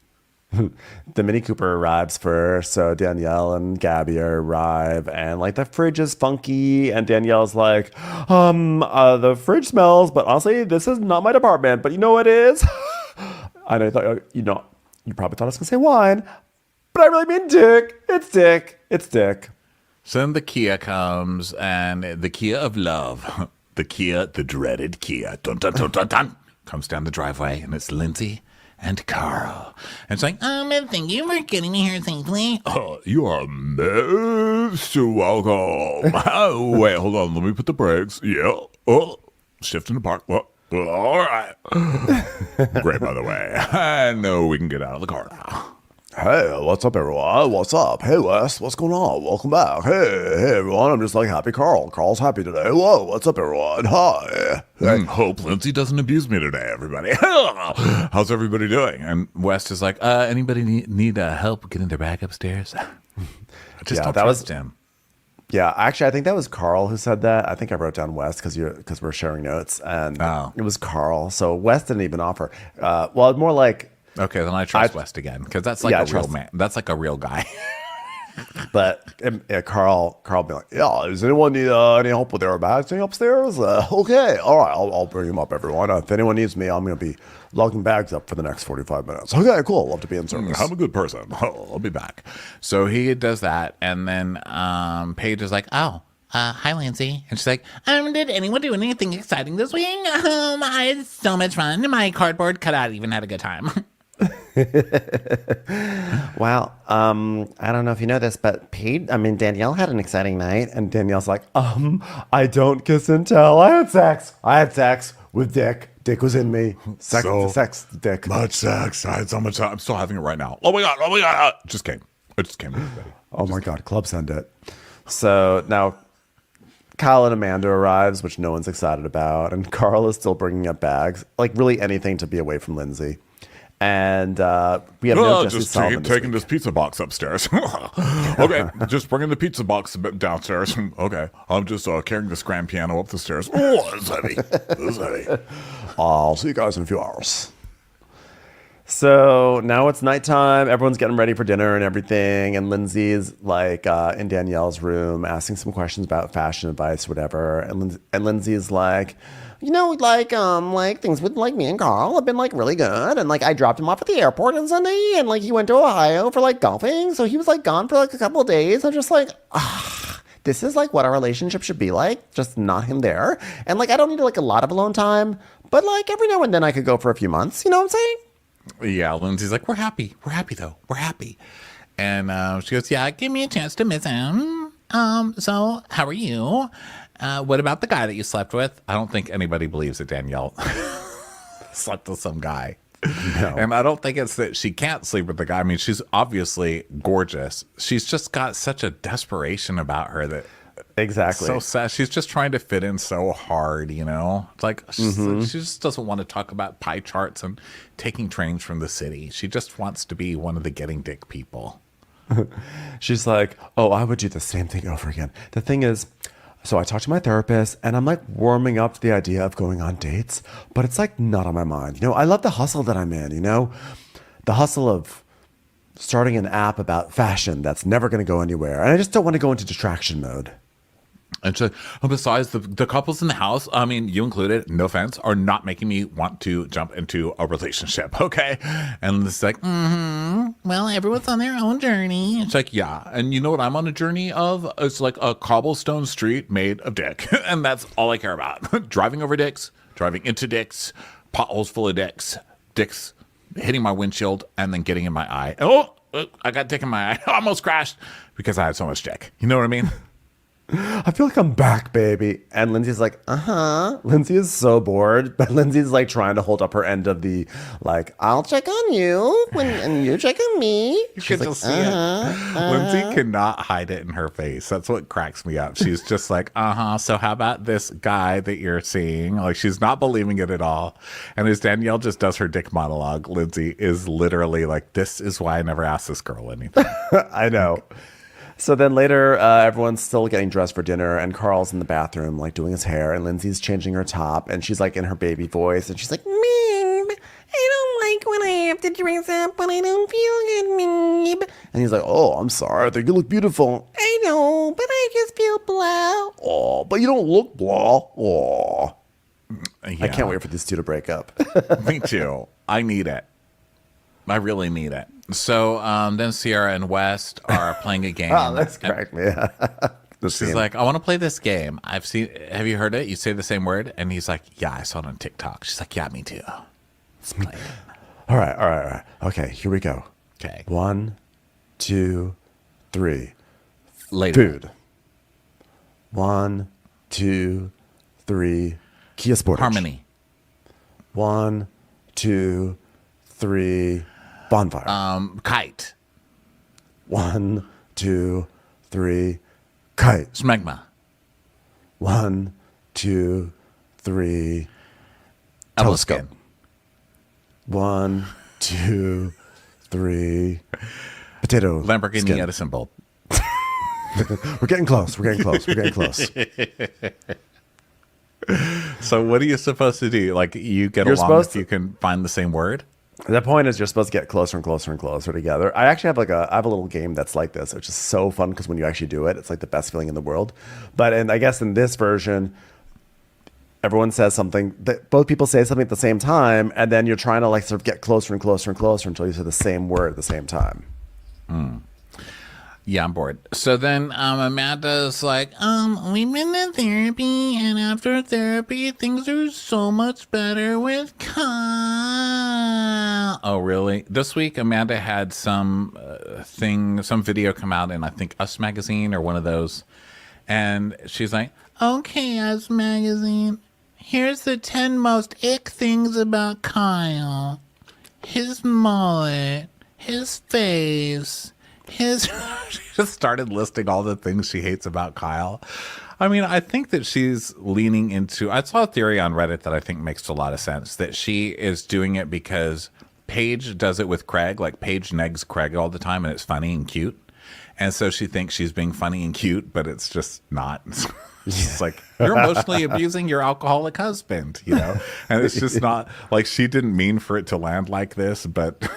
S2: The Mini Cooper arrives first, so Danielle and Gabby arrive, and like the fridge is funky, and Danielle's like, the fridge smells, but honestly, this is not my department, but you know what it is? And I thought, you probably thought I was gonna say wine, but I really mean dick. It's dick. It's dick.
S1: So then the Kia comes, and the Kia of love, the dreaded Kia, dun, dun, dun, dun, dun, comes down the driveway, and it's Lindsay and Carl. And it's like, thank you for getting me here safely. Oh, you are most welcome. Oh, wait, hold on. Let me put the brakes. Yeah. Oh, shifting the park. Well, all right. Great, by the way. I know we can get out of the car now.
S2: Hey, what's up, everyone? What's up? Hey, Wes, what's going on? Welcome back. Hey, everyone. I'm just like happy Carl. Carl's happy today. Whoa, what's up, everyone? Hi.
S1: Hope Lindsay doesn't abuse me today, everybody. How's everybody doing? And West is like, anybody need help getting their bag upstairs? I just don't trust him.
S2: Yeah, actually, I think that was Carl who said that. I think I wrote down West because we're sharing notes, and it was Carl. So West didn't even offer. Well, more like.
S1: Okay, then I trust West again because that's like a real man. That's like a real guy.
S2: But Carl be like, yeah, does anyone need any help with their bags upstairs? Okay, all right, I'll bring them up, everyone. If anyone needs me, I'm going to be logging bags up for the next 45 minutes. Okay, cool. Love to be in service.
S1: I'm a good person. I'll be back. So he does that, and then Paige is like, hi, Lindsay. And she's like, did anyone do anything exciting this week? I had so much fun. My cardboard cutout even had a good time.
S2: Well, I don't know if you know this, but Danielle had an exciting night, and Danielle's like, I don't kiss and tell. I had sex with Dick. Dick was in me. Sex, Dick.
S1: Much sex. I had so much time. I'm still having it right now. Oh my God. It just came. Everybody.
S2: Oh my God. Club send it. So now Kyle and Amanda arrives, which no one's excited about, and Carl is still bringing up bags, like really anything to be away from Lindsay. And we have no Jesse Sullivan
S1: taking this pizza box upstairs. Okay, just bringing the pizza box downstairs. Okay, I'm just carrying this grand piano up the stairs. Oh, it's heavy.
S2: I'll see you guys in a few hours. So now it's nighttime. Everyone's getting ready for dinner and everything. And Lindsay's like in Danielle's room asking some questions about fashion advice, whatever. And Lindsay's like, things with me and Carl have been really good. And I dropped him off at the airport on Sunday, and he went to Ohio for golfing. So he was gone for a couple of days. I'm just this is what our relationship should be like, just not him there. And I don't need a lot of alone time, but every now and then I could go for a few months. You know what I'm saying?
S1: Yeah, Lindsay's like, we're happy though. We're happy. And she goes, yeah, give me a chance to miss him. So how are you? What about the guy that you slept with? I don't think anybody believes that Danielle slept with some guy. No. And I don't think it's that she can't sleep with the guy. I mean, she's obviously gorgeous. She's just got such a desperation about her that
S2: exactly
S1: so sad. She's just trying to fit in so hard, you know? She just doesn't want to talk about pie charts and taking trains from the city. She just wants to be one of the getting dick people.
S2: She's like, oh, I would do the same thing over again. The thing is, so I talked to my therapist, and I'm warming up to the idea of going on dates, but it's not on my mind. I love the hustle that I'm in, the hustle of starting an app about fashion that's never going to go anywhere. And I just don't want to go into distraction mode.
S1: And so, besides, the couples in the house, I mean, you included, no offense, are not making me want to jump into a relationship, okay? And it's like, well, everyone's on their own journey. It's like, yeah. And you know what I'm on a journey of? It's like a cobblestone street made of dick. And that's all I care about. Driving over dicks, driving into dicks, potholes full of dicks, dicks hitting my windshield, and then getting in my eye. Oh, I got dick in my eye. I almost crashed because I had so much dick. You know what I mean?
S2: I feel like I'm back, baby. And Lindsay's like, Lindsay is so bored, but Lindsay's trying to hold up her end of the I'll check on you and you check on me.
S1: You can just see it. Lindsay cannot hide it in her face. That's what cracks me up. She's just like, so how about this guy that you're seeing? She's not believing it at all. And as Danielle just does her dick monologue, Lindsay is literally like, this is why I never asked this girl anything.
S2: I know. So then later, everyone's still getting dressed for dinner, and Carl's in the bathroom, doing his hair, and Lindsay's changing her top, and she's in her baby voice, and she's like, Meeb, I don't like when I have to dress up when I don't feel good, Meeb. And he's like, oh, I'm sorry, I think you look beautiful. I know, but I just feel blah. Oh, but you don't look blah. Oh. Yeah. I can't wait for these two to break up.
S1: Me too. I need it. I really need it. So then Sierra and West are playing a game.
S2: Oh, that's correct, man.
S1: She's like, I want to play this game. Have you heard it? You say the same word? And he's like, yeah, I saw it on TikTok. She's like, yeah, me too. Let's play it.
S2: All right. Okay, here we go.
S1: Okay.
S2: 1, 2, 3.
S1: Later.
S2: Food. 1, 2, 3. Kia Sportage.
S1: Harmony.
S2: 1, 2, 3. Bonfire.
S1: Kite.
S2: 1, 2, 3. Kite.
S1: Smegma.
S2: 1, 2, 3.
S1: Telescope.
S2: Telescope. 1, 2, 3. Potato.
S1: Lamborghini
S2: skin.
S1: Edison bulb.
S2: We're getting close.
S1: So what are you supposed to do? Like you get
S2: You're
S1: along
S2: supposed
S1: if you can find the same word?
S2: The point is you're supposed to get closer and closer and closer together. I actually have I have a little game that's like this, which is so fun because when you actually do it, it's like the best feeling in the world. But I guess in this version, everyone says something that both people say something at the same time, and then you're trying to like sort of get closer and closer and closer until you say the same word at the same time.
S1: Yeah, I'm bored. So then Amanda's like, we've been in therapy, and after therapy, things are so much better with Kyle. Oh, really? This week, Amanda had some video come out in, I think, Us Magazine or one of those. And she's like, okay, Us Magazine, here's the 10 most ick things about Kyle. His mullet, his face, she just started listing all the things she hates about Kyle. I mean, I think that she's leaning into, I saw a theory on Reddit that I think makes a lot of sense, that she is doing it because Paige does it with Craig. Like Paige negs Craig all the time and it's funny and cute. And so she thinks she's being funny and cute, but it's just not. It's like, you're emotionally abusing your alcoholic husband, And it's just not, like, she didn't mean for it to land like this, but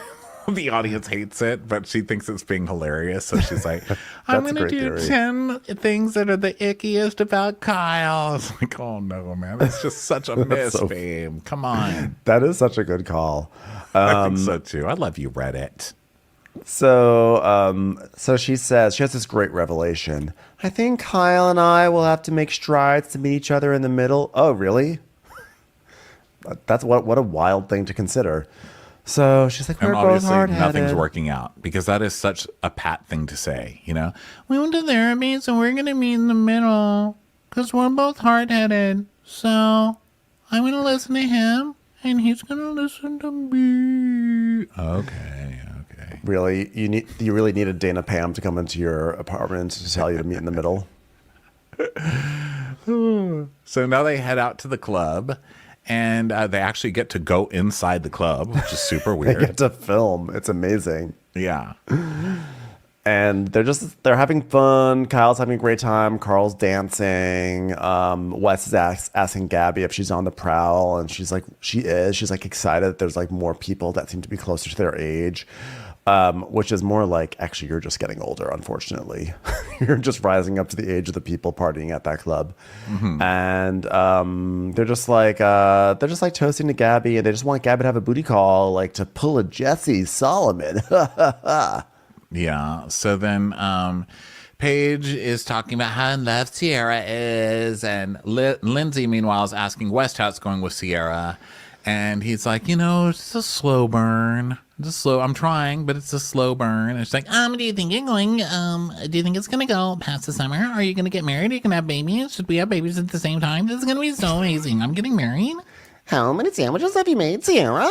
S1: the audience hates it, but she thinks it's being hilarious. So she's like, I'm going to do theory. 10 things that are the ickiest about Kyle. It's like, oh no, man. It's just such a miss, babe. Come on.
S2: That is such a good call.
S1: I think so too. I love you, Reddit.
S2: So she says, she has this great revelation. I think Kyle and I will have to make strides to meet each other in the middle. Oh, really? That's what a wild thing to consider. So she's like, we're both hard-headed.
S1: Nothing's working out because that is such a Pat thing to say, We went to therapy, so we're going to meet in the middle because we're both hard-headed. So I'm going to listen to him and he's going to listen to me. Okay.
S2: Really? You really needed Dana Pam to come into your apartment to tell you to meet in the middle?
S1: So now they head out to the club. And they actually get to go inside the club, which is super weird.
S2: They get to film. It's amazing.
S1: Yeah.
S2: And they're having fun. Kyle's having a great time. Carl's dancing. Wes is asking Gabby if she's on the prowl. And she's like, she is. She's like excited that there's like more people that seem to be closer to their age. Which is more like, actually, you're just getting older, unfortunately. You're just rising up to the age of the people partying at that club. Mm-hmm. And they're just like toasting to Gabby, and they just want Gabby to have a booty call, like to pull a Jesse Solomon.
S1: Yeah. So then Paige is talking about how in love Sierra is, and Lindsay, meanwhile, is asking West how it's going with Sierra. And he's like, it's a slow burn. I'm trying, but it's a slow burn. And she's like, do you think you're going, do you think it's going to go past the summer? Are you going to get married? Are you going to have babies? Should we have babies at the same time? This is going to be so amazing. I'm getting married.
S2: How many sandwiches have you made, Sierra?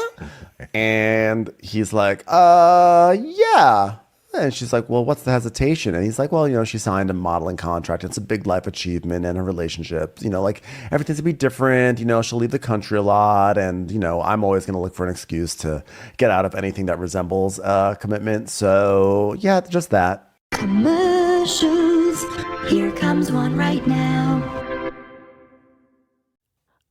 S2: And he's like, yeah. And she's like, well, what's the hesitation? And he's like, well, she signed a modeling contract. It's a big life achievement in her relationship. Like everything's gonna be different. She'll leave the country a lot. And, I'm always going to look for an excuse to get out of anything that resembles commitment. So, yeah, just that.
S12: Commercials. Here comes one right now.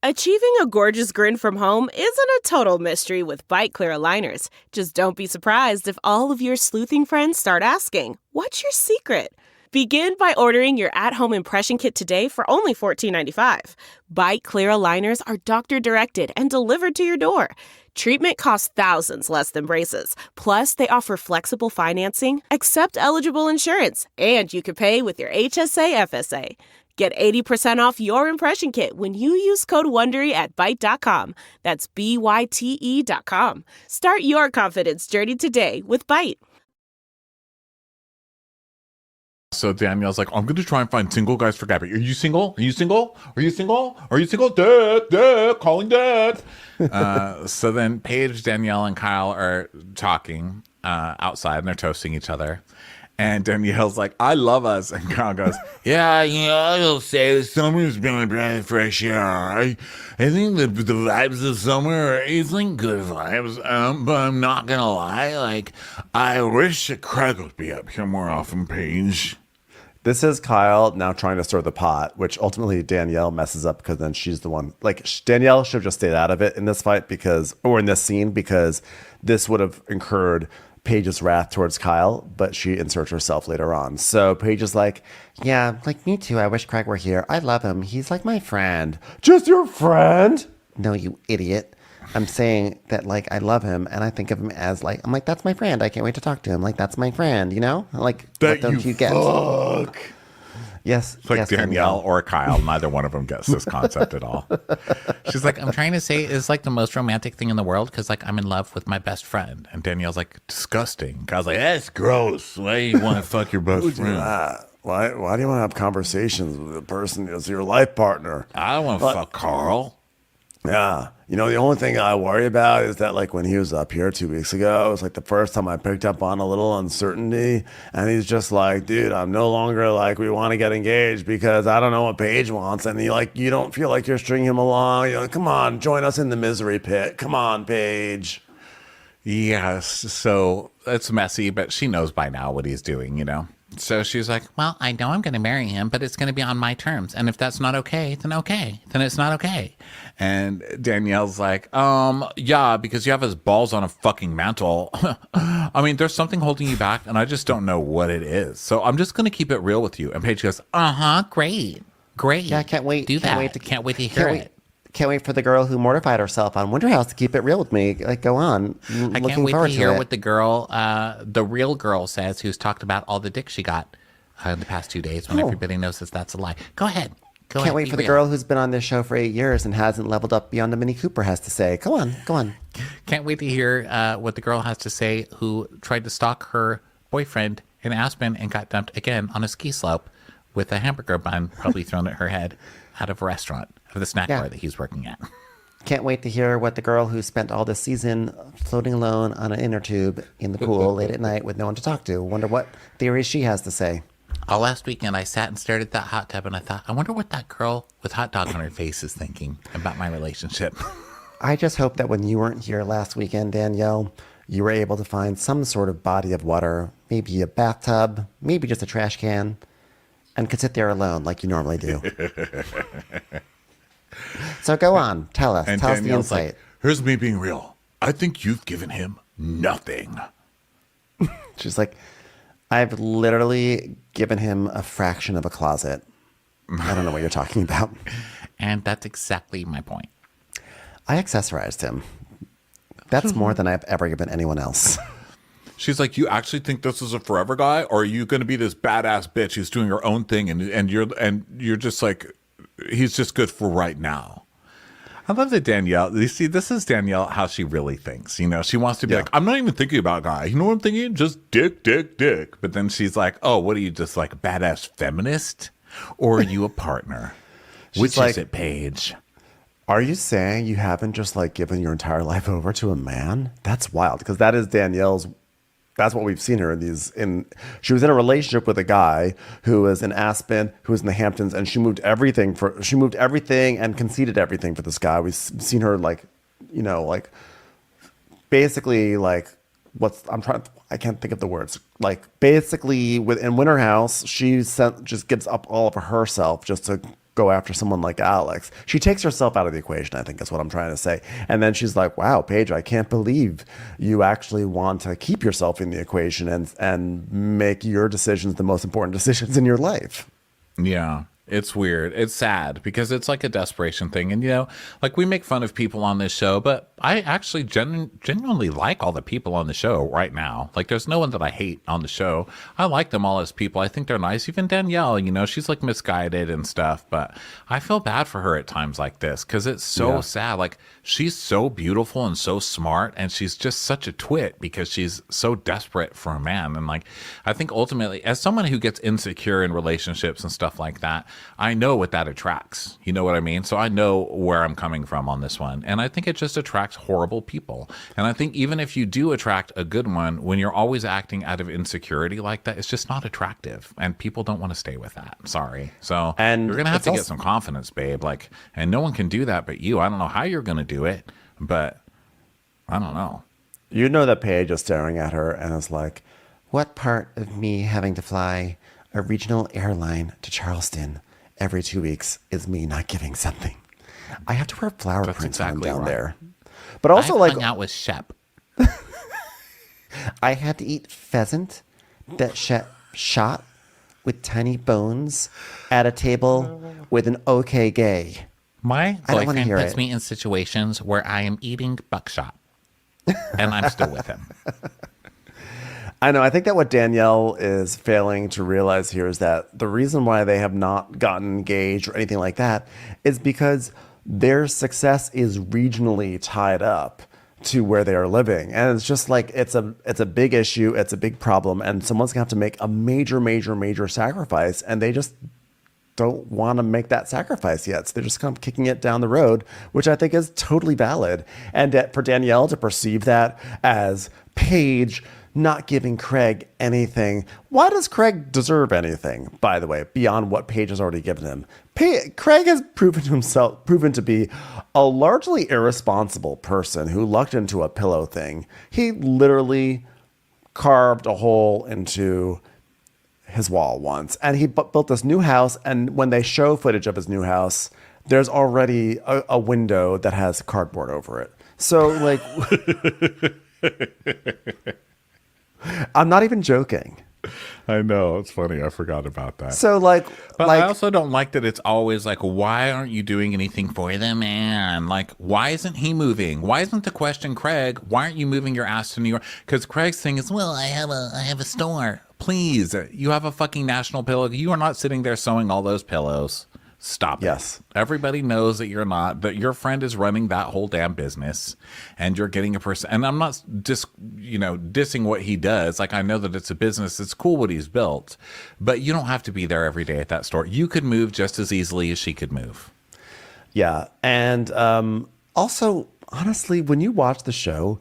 S13: Achieving a gorgeous grin from home isn't a total mystery with Bite Clear aligners. Just don't be surprised if all of your sleuthing friends start asking, what's your secret? Begin by ordering your at-home impression kit today for only $14.95. Bite Clear aligners are doctor-directed and delivered to your door. Treatment costs thousands less than braces. Plus, they offer flexible financing, accept eligible insurance, and you can pay with your HSA FSA. Get 80% off your impression kit when you use code WONDERY at Byte.com. That's BYTE.com. Start your confidence journey today with Byte.
S1: So Danielle's like, I'm going to try and find single guys for Gabby. Are you single? Are you single? Are you single? Are you single? Dad, calling dad. So then Paige, Danielle, and Kyle are talking outside, and they're toasting each other. And Danielle's like, I love us. And Kyle goes, yeah, I'll say the summer's been a breath of fresh air. I think the vibes of summer is like good vibes. But I'm not going to lie. Like, I wish that Craig would be up here more often, Paige.
S2: This is Kyle now trying to stir the pot, which ultimately Danielle messes up because then she's the one. Like, Danielle should have just stayed out of it in this fight or in this scene, because this would have incurred Paige's wrath towards Kyle, but she inserts herself later on. So Paige is like, yeah, like me too. I wish Craig were here. I love him. He's like my friend. Just your friend? No, you idiot. I'm saying that, like, I love him, and I think of him as, like, I'm like, that's my friend. I can't wait to talk to him. Like, that's my friend, you know? Like,
S1: that
S2: what don't you get?
S1: Fuck.
S2: Yes.
S1: It's like
S2: yes,
S1: Danielle or Kyle. Neither one of them gets this concept at all. She's like, I'm trying to say it's like the most romantic thing in the world because, like, I'm in love with my best friend. And Danielle's like, disgusting. Kyle's like, that's gross. Why do you want to fuck your best friend?
S2: Why do you want to have conversations with a person as your life partner?
S1: I don't want to fuck Carl.
S2: Yeah. You know, the only thing I worry about is that, like, when he was up here 2 weeks ago, it was like the first time I picked up on a little uncertainty. And he's just like, dude, I'm no longer like, we want to get engaged because I don't know what Paige wants. And you don't feel like you're stringing him along. You're like, come on, join us in the misery pit. Come on, Paige.
S1: Yes. So it's messy, but she knows by now what he's doing, you know? So she's like, well, I know I'm going to marry him, but it's going to be on my terms. And if that's not okay, then it's not okay. And Danielle's like, yeah, because you have his balls on a fucking mantle. I mean, there's something holding you back, and I just don't know what it is. So I'm just going to keep it real with you. And Paige goes, great.
S2: Yeah, I can't wait.
S1: Can't wait to hear it.
S2: Can't wait for the girl who mortified herself on Winter House to keep it real with me. Like, go on.
S1: I can't wait to hear what the girl, the real girl says, who's talked about all the dick she got in the past 2 days when everybody knows that's a lie. Go ahead.
S2: Can't wait for the girl who's been on this show for 8 years and hasn't leveled up beyond the Mini Cooper has to say. Go on.
S1: Can't wait to hear what the girl has to say who tried to stalk her boyfriend in Aspen and got dumped again on a ski slope with a hamburger bun probably thrown at her head out of a restaurant, of the snack bar that he's working at.
S2: Can't wait to hear what the girl who spent all this season floating alone on an inner tube in the pool late at night with no one to talk to. Wonder what theories she has to say.
S1: All last weekend, I sat and stared at that hot tub, and I thought, I wonder what that girl with hot dog on her face is thinking about my relationship.
S2: I just hope that when you weren't here last weekend, Danielle, you were able to find some sort of body of water, maybe a bathtub, maybe just a trash can, and could sit there alone like you normally do. So go on, tell us the insight.
S1: Like, here's me being real. I think you've given him nothing.
S2: She's like, I've literally given him a fraction of a closet. I don't know what you're talking about.
S1: And that's exactly my point.
S2: I accessorized him. That's more than I've ever given anyone else.
S1: She's like, you actually think this is a forever guy, or are you going to be this badass bitch who's doing her own thing, and you're just like, he's just good for right now. I love that Danielle. You see, this is Danielle how she really thinks. You know, she wants to be like, I'm not even thinking about guy. You know what I'm thinking? Just dick. But then she's like, oh, what are you, just like a badass feminist, or are you a partner? Which is it, Paige?
S2: Are you saying you haven't just like given your entire life over to a man? That's wild, because that is Danielle's. That's what we've seen her she was in a relationship with a guy who was in Aspen, who was in the Hamptons, and she moved everything and conceded everything for this guy. We've seen her basically I can't think of the words. Like basically in Winter House, she just gives up all of herself just to go after someone like Alex. She takes herself out of the equation, I think is what I'm trying to say. And then she's like, wow, Paige, I can't believe you actually want to keep yourself in the equation and make your decisions the most important decisions in your life.
S1: Yeah. It's weird. It's sad because it's like a desperation thing. And, like we make fun of people on this show, but I actually genuinely like all the people on the show right now. Like there's no one that I hate on the show. I like them all as people. I think they're nice. Even Danielle, she's like misguided and stuff, but I feel bad for her at times like this because it's so sad. Like she's so beautiful and so smart, and she's just such a twit because she's so desperate for a man. And like, I think ultimately, as someone who gets insecure in relationships and stuff like that, I know what that attracts. You know what I mean? So I know where I'm coming from on this one. And I think it just attracts horrible people. And I think even if you do attract a good one, when you're always acting out of insecurity like that, it's just not attractive. And people don't want to stay with that. Sorry. So you're going to have to get some confidence, babe. Like, and no one can do that but you. I don't know how you're going to do it, but I don't know.
S2: You know that Paige is staring at her and is like, what part of me having to fly a regional airline to Charleston every 2 weeks is me not giving something? I have to wear flower prints
S1: exactly
S2: on down
S1: right.
S2: there. But also,
S1: I've hung out with Shep.
S2: I had to eat pheasant that Shep shot with tiny bones at a table with an okay gay.
S1: My
S2: I don't want to
S1: boyfriend
S2: hear
S1: puts
S2: it.
S1: me in situations where I am eating buckshot, and I'm still with him.
S2: I know. I think that what Danielle is failing to realize here is that the reason why they have not gotten engaged or anything like that is because their success is regionally tied up to where they are living. And it's just like, it's a big issue. It's a big problem. And someone's gonna have to make a major sacrifice. And they just don't want to make that sacrifice yet. So they're just kind of kicking it down the road, which I think is totally valid. And for Danielle to perceive that as Paige not giving Craig anything. Why does Craig deserve anything, by the way, beyond what Paige has already given him? Craig has proven to be a largely irresponsible person who lucked into a pillow thing. He literally carved a hole into his wall once, and he built this new house. And when they show footage of his new house, there's already a window that has cardboard over it. So like, I'm not even joking.
S1: I know, it's funny. I forgot about that.
S2: So like,
S1: but I also don't like that it's always like, why aren't you doing anything for the man? Like, why isn't he moving? Why isn't the question, Craig, why aren't you moving your ass to New York? Because Craig's thing is, well, I have a store. Please, you have a fucking national pillow. You are not sitting there sewing all those pillows. Stop it.
S2: Yes.
S1: Everybody knows that you're not, but your friend is running that whole damn business and you're getting a person. And I'm not just, dissing what he does. Like, I know that it's a business. It's cool what he's built, but you don't have to be there every day at that store. You could move just as easily as she could move.
S2: Yeah. And also, honestly, when you watch the show,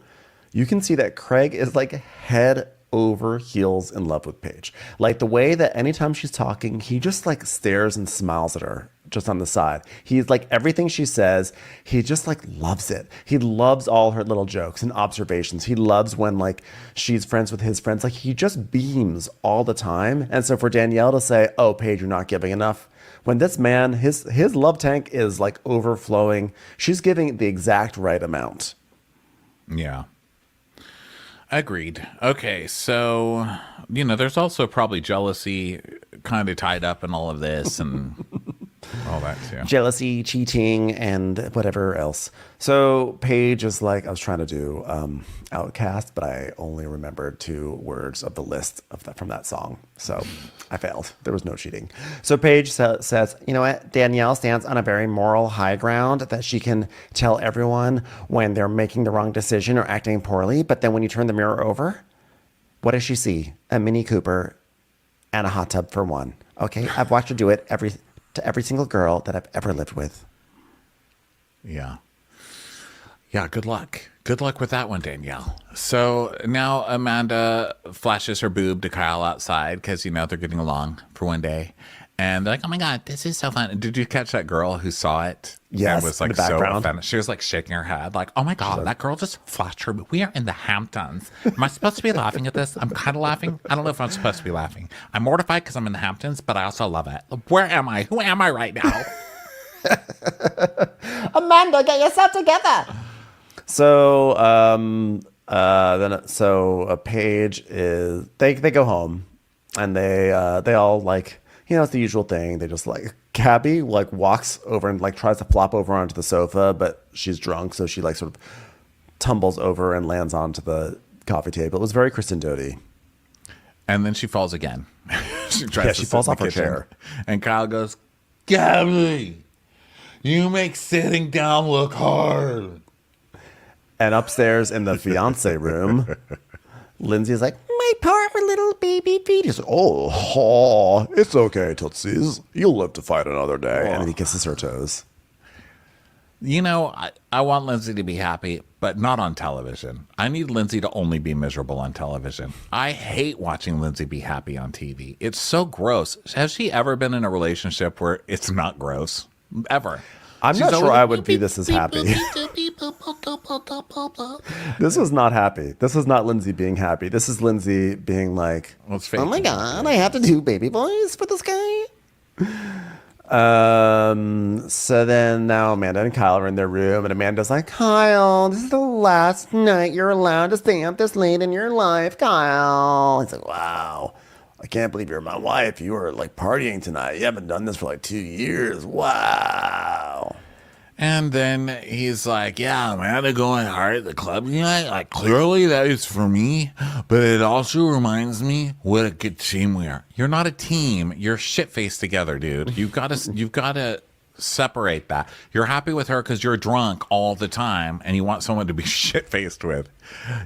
S2: you can see that Craig is like head over heels in love with Paige. Like the way that anytime she's talking, he just like stares and smiles at her just on the side. He's like, everything she says, he just like loves it. He loves all her little jokes and observations. He loves when like she's friends with his friends. Like he just beams all the time. And so for Danielle to say, oh, Paige, you're not giving enough, when this man, his love tank is like overflowing, she's giving the exact right amount.
S1: Yeah. Agreed. Okay, so, there's also probably jealousy kind of tied up in all of this and all that too.
S2: Jealousy, cheating, and whatever else. So Paige is like, I was trying to do Outcast, but I only remembered 2 words of the list from that song. So I failed. There was no cheating. So Paige says, you know what? Danielle stands on a very moral high ground that she can tell everyone when they're making the wrong decision or acting poorly. But then when you turn the mirror over, what does she see? A Mini Cooper and a hot tub for one. Okay, I've watched her do it to every single girl that I've ever lived with.
S1: Yeah. Yeah, good luck. Good luck with that one, Danielle. So now Amanda flashes her boob to Kyle outside because, they're getting along for one day. And they're like, oh my God, this is so fun. Did you catch that girl who saw it?
S2: Yes,
S1: and was like so offended. She was like shaking her head like, oh my God, that girl just flashed her boob. We are in the Hamptons. Am I supposed to be laughing at this? I'm kind of laughing. I don't know if I'm supposed to be laughing. I'm mortified because I'm in the Hamptons, but I also love it. Where am I? Who am I right now?
S2: Amanda, get yourself together. So Paige is they go home and they all like it's the usual thing. They just like, Gabby like walks over and like tries to flop over onto the sofa, but she's drunk. So she like sort of tumbles over and lands onto the coffee table. It was very Kristen Doty.
S1: And then she falls again. She
S2: falls off her chair.
S1: And Kyle goes, Gabby, you make sitting down look hard.
S2: And upstairs in the fiance room, Lindsay's like, my poor little baby feet. He's like, oh, it's okay, Tootsies. You'll live to fight another day. And then he kisses her toes.
S1: I want Lindsay to be happy, but not on television. I need Lindsay to only be miserable on television. I hate watching Lindsay be happy on TV. It's so gross. Has she ever been in a relationship where it's not gross? Ever?
S2: I'm not sure I would be this as happy. This was not happy. This is not Lindsay being happy. This is Lindsay being like, oh my God, I have to do baby voice for this guy. So then now Amanda and Kyle are in their room, and Amanda's like, Kyle, this is the last night you're allowed to stay up this late in your life, Kyle. He's like, wow, I can't believe you're my wife. You were like partying tonight. You haven't done this for like 2 years. Wow.
S1: And then he's like, yeah, Amanda going hard at the club tonight. Like, clearly that is for me, but it also reminds me what a good team we are. You're not a team. You're shit-faced together, dude. You've got to separate that. You're happy with her because you're drunk all the time and you want someone to be shit-faced with.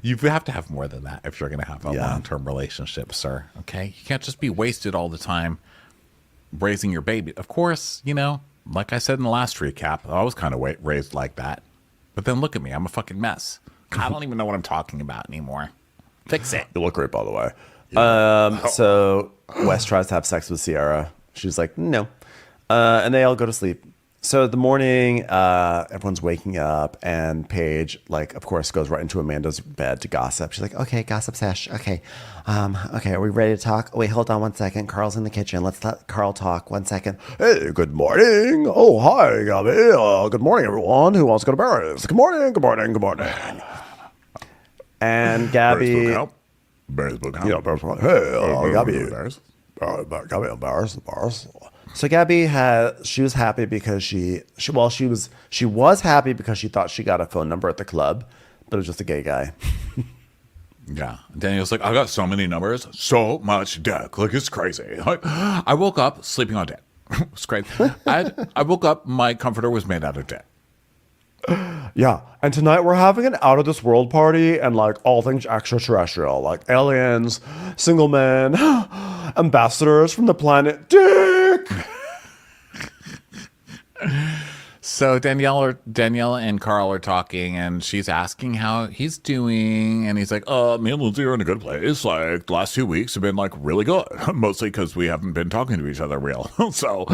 S1: You have to have more than that if you're going to have a long-term relationship, sir. Okay? You can't just be wasted all the time raising your baby. Of course, like I said in the last recap, I was kind of raised like that. But then look at me. I'm a fucking mess. I don't even know what I'm talking about anymore. Fix it.
S2: You look great, by the way. So Wes tries to have sex with Sierra. She's like, no. And they all go to sleep. So the morning, everyone's waking up, and Paige, like, of course, goes right into Amanda's bed to gossip. She's like, okay, gossip sesh. Okay. Okay, are we ready to talk? Oh, wait, hold on 1 second. Carl's in the kitchen. Let's let Carl talk. 1 second. Hey, good morning. Oh, hi, Gabby. Good morning, everyone. Who wants to go to Barry's? Good morning, good morning, good morning. And Gabby...
S1: Barry's book house.
S2: Yeah, Barry's book house. Hey, Gabby. Gabby on Barry's. So Gabby she was happy because she was happy because she thought she got a phone number at the club, but it was just a gay guy.
S1: Yeah. Daniel's like, I got so many numbers, so much dick. Like, it's crazy. I woke up sleeping on dick. It's crazy. I woke up, my comforter was made out of dick.
S2: Yeah. And tonight we're having an out of this world party and like all things extraterrestrial, like aliens, single men, ambassadors from the planet Dick.
S1: So Danielle and Carl are talking, and she's asking how he's doing, and he's like, me and Lindsay are in a good place. Like, the last 2 weeks have been like really good, mostly because we haven't been talking to each other real. So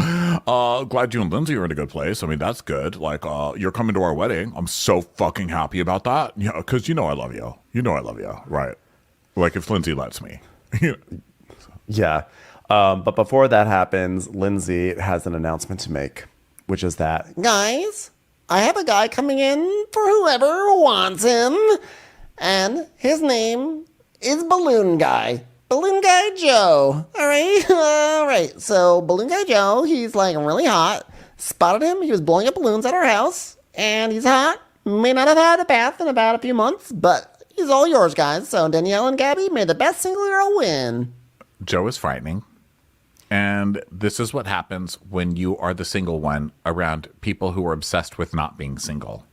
S1: glad you and Lindsay are in a good place. I mean, that's good. Like, you're coming to our wedding. I'm so fucking happy about that. Yeah, because I love you. I love you, right? Like, if Lindsay lets me.
S2: Yeah. But before that happens, Lindsay has an announcement to make, which is that, guys, I have a guy coming in for whoever wants him. And his name is Balloon Guy. Balloon Guy Joe. All right? All right. So Balloon Guy Joe, he's like really hot. Spotted him. He was blowing up balloons at our house. And he's hot. May not have had a bath in about a few months, but he's all yours, guys. So Danielle and Gabby, may the best single girl win.
S1: Joe is frightening. And this is what happens when you are the single one around people who are obsessed with not being single.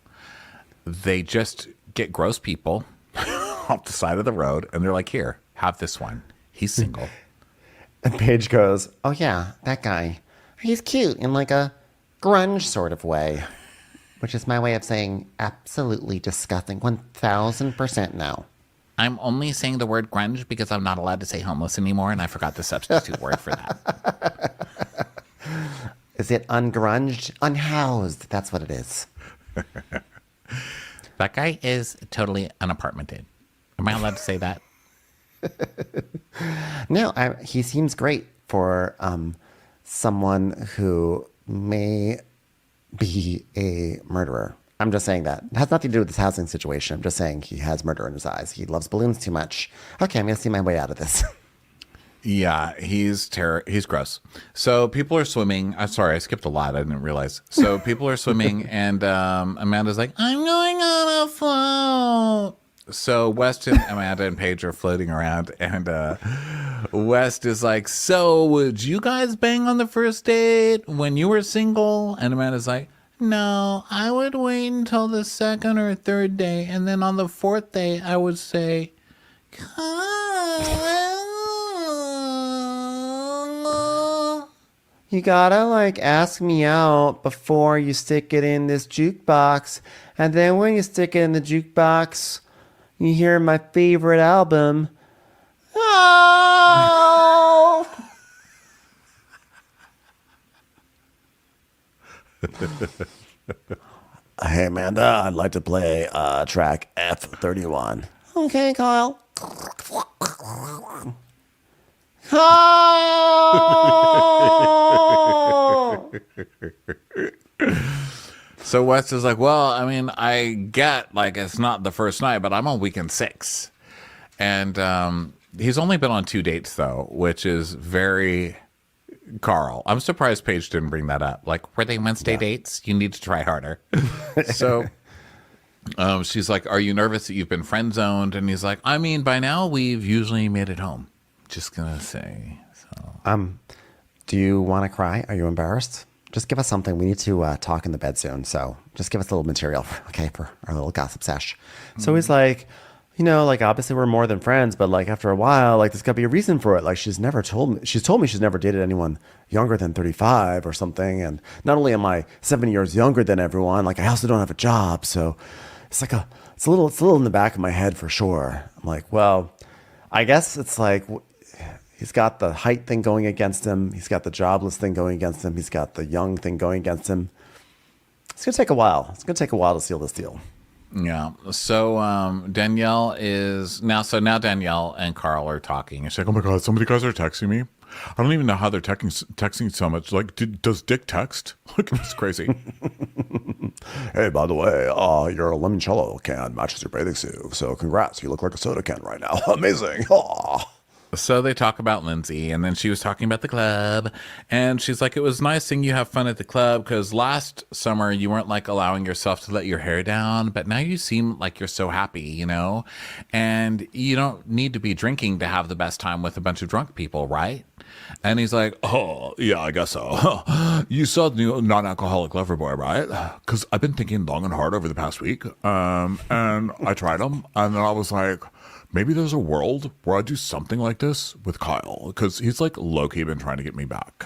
S1: They just get gross people off the side of the road, and they're like, here, have this one. He's single.
S2: And Paige goes, oh, yeah, that guy. He's cute in like a grunge sort of way, which is my way of saying absolutely disgusting. 1,000% no.
S1: I'm only saying the word grunge because I'm not allowed to say homeless anymore, and I forgot the substitute word for that.
S2: Is it ungrunged? Unhoused. That's what it is.
S1: That guy is totally unapartmented. Am I allowed to say that?
S2: No, he seems great for someone who may be a murderer. I'm just saying that. It has nothing to do with this housing situation. I'm just saying he has murder in his eyes. He loves balloons too much. Okay, I'm going to see my way out of this.
S1: Yeah, he's gross. So people are swimming. I'm sorry, I skipped a lot. I didn't realize. So people are swimming, and Amanda's like, I'm going on a float. So West and Amanda and Paige are floating around, and West is like, so would you guys bang on the first date when you were single? And Amanda's like, no, I would wait until the second or third day, and then on the fourth day, I would say,
S2: you gotta like ask me out before you stick it in this jukebox, and then when you stick it in the jukebox, you hear my favorite album. Oh! Hey, Amanda, I'd like to play track F31. Okay, Kyle. Oh!
S1: So West is like, well, I mean, I get like it's not the first night, but I'm on weekend 6. And he's only been on 2 dates, though, which is very Carl. I'm surprised Paige didn't bring that up. Like, were they Wednesday dates? You need to try harder. So she's like, are you nervous that you've been friend zoned? And he's like, I mean, by now we've usually made it home. Just gonna say. So.
S2: Do you want to cry? Are you embarrassed? Just give us something. We need to talk in the bed soon. So just give us a little material, for our little gossip sesh. So he's like, like obviously we're more than friends, but like after a while, like there's got to be a reason for it. Like she's told me she's never dated anyone younger than 35 or something. And not only am I 7 years younger than everyone, like I also don't have a job. So it's like it's a little in the back of my head for sure. I'm like, well, I guess it's like, he's got the height thing going against him. He's got the jobless thing going against him. He's got the young thing going against him. It's going to take a while. It's going to take a while to seal this deal.
S1: Yeah. So Danielle is now. So now Danielle and Carl are talking. And she's like, "Oh my god, so many guys are texting me. I don't even know how they're texting so much. Like, does Dick text? Like, it's crazy."
S2: Hey, by the way, your limoncello can matches your bathing suit. So congrats, you look like a soda can right now. Amazing. Aw.
S1: So they talk about Lindsay, and then she was talking about the club, and she's like, it was nice seeing you have fun at the club because last summer you weren't like allowing yourself to let your hair down, but now you seem like you're so happy, and you don't need to be drinking to have the best time with a bunch of drunk people, right? And he's like, oh, yeah, I guess so. You saw the new non-alcoholic Loverboy, right? Because I've been thinking long and hard over the past week, and I tried them, and then I was like, maybe there's a world where I do something like this with Kyle, because he's like low-key been trying to get me back.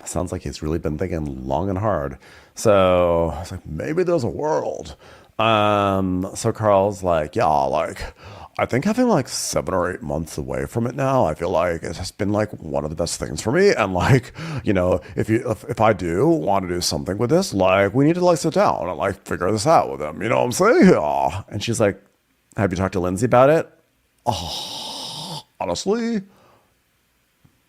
S2: Sounds like he's really been thinking long and hard. So I was like, maybe there's a world. So Carl's like, yeah, like I think having like 7 or 8 months away from it now, I feel like it has been like one of the best things for me. And like, if I do want to do something with this, like we need to like sit down and like figure this out with him. You know what I'm saying? Yeah. And she's like, have you talked to Lindsay about it? Oh, honestly,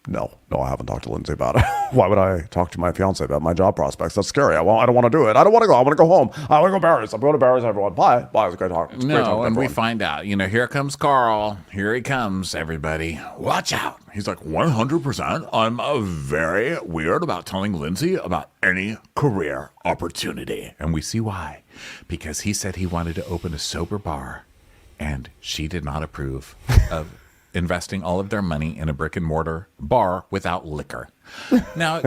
S2: no, I haven't talked to Lindsay about it. Why would I talk to my fiance about my job prospects? That's scary. I don't want to do it. I don't want to go. I want to go home. I want to go to Barry's. I'm going to Barry's, everyone. Bye. It was a great talk.
S1: And we find out, here comes Carl. Here he comes, everybody. Watch out. He's like, 100%. I'm very weird about telling Lindsay about any career opportunity. And we see why. Because he said he wanted to open a sober bar. And she did not approve of investing all of their money in a brick and mortar bar without liquor. Now,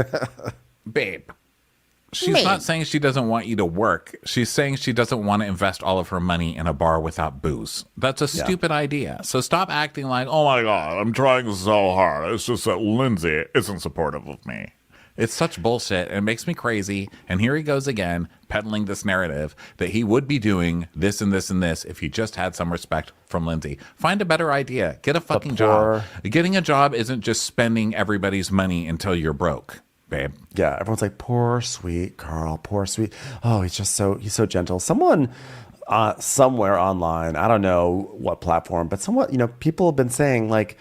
S1: babe, she's not saying she doesn't want you to work. She's saying she doesn't want to invest all of her money in a bar without booze. That's a stupid idea. So stop acting like, oh my God, I'm trying so hard. It's just that Lindsay isn't supportive of me. It's such bullshit. It makes me crazy. And here he goes again, peddling this narrative that he would be doing this and this and this if he just had some respect from Lindsay. Find a better idea. Get a fucking job. Getting a job isn't just spending everybody's money until you're broke, babe.
S2: Yeah, everyone's like, poor sweet Carl, poor sweet. Oh, he's so gentle. Someone somewhere online. I don't know what platform, but somewhat, people have been saying like,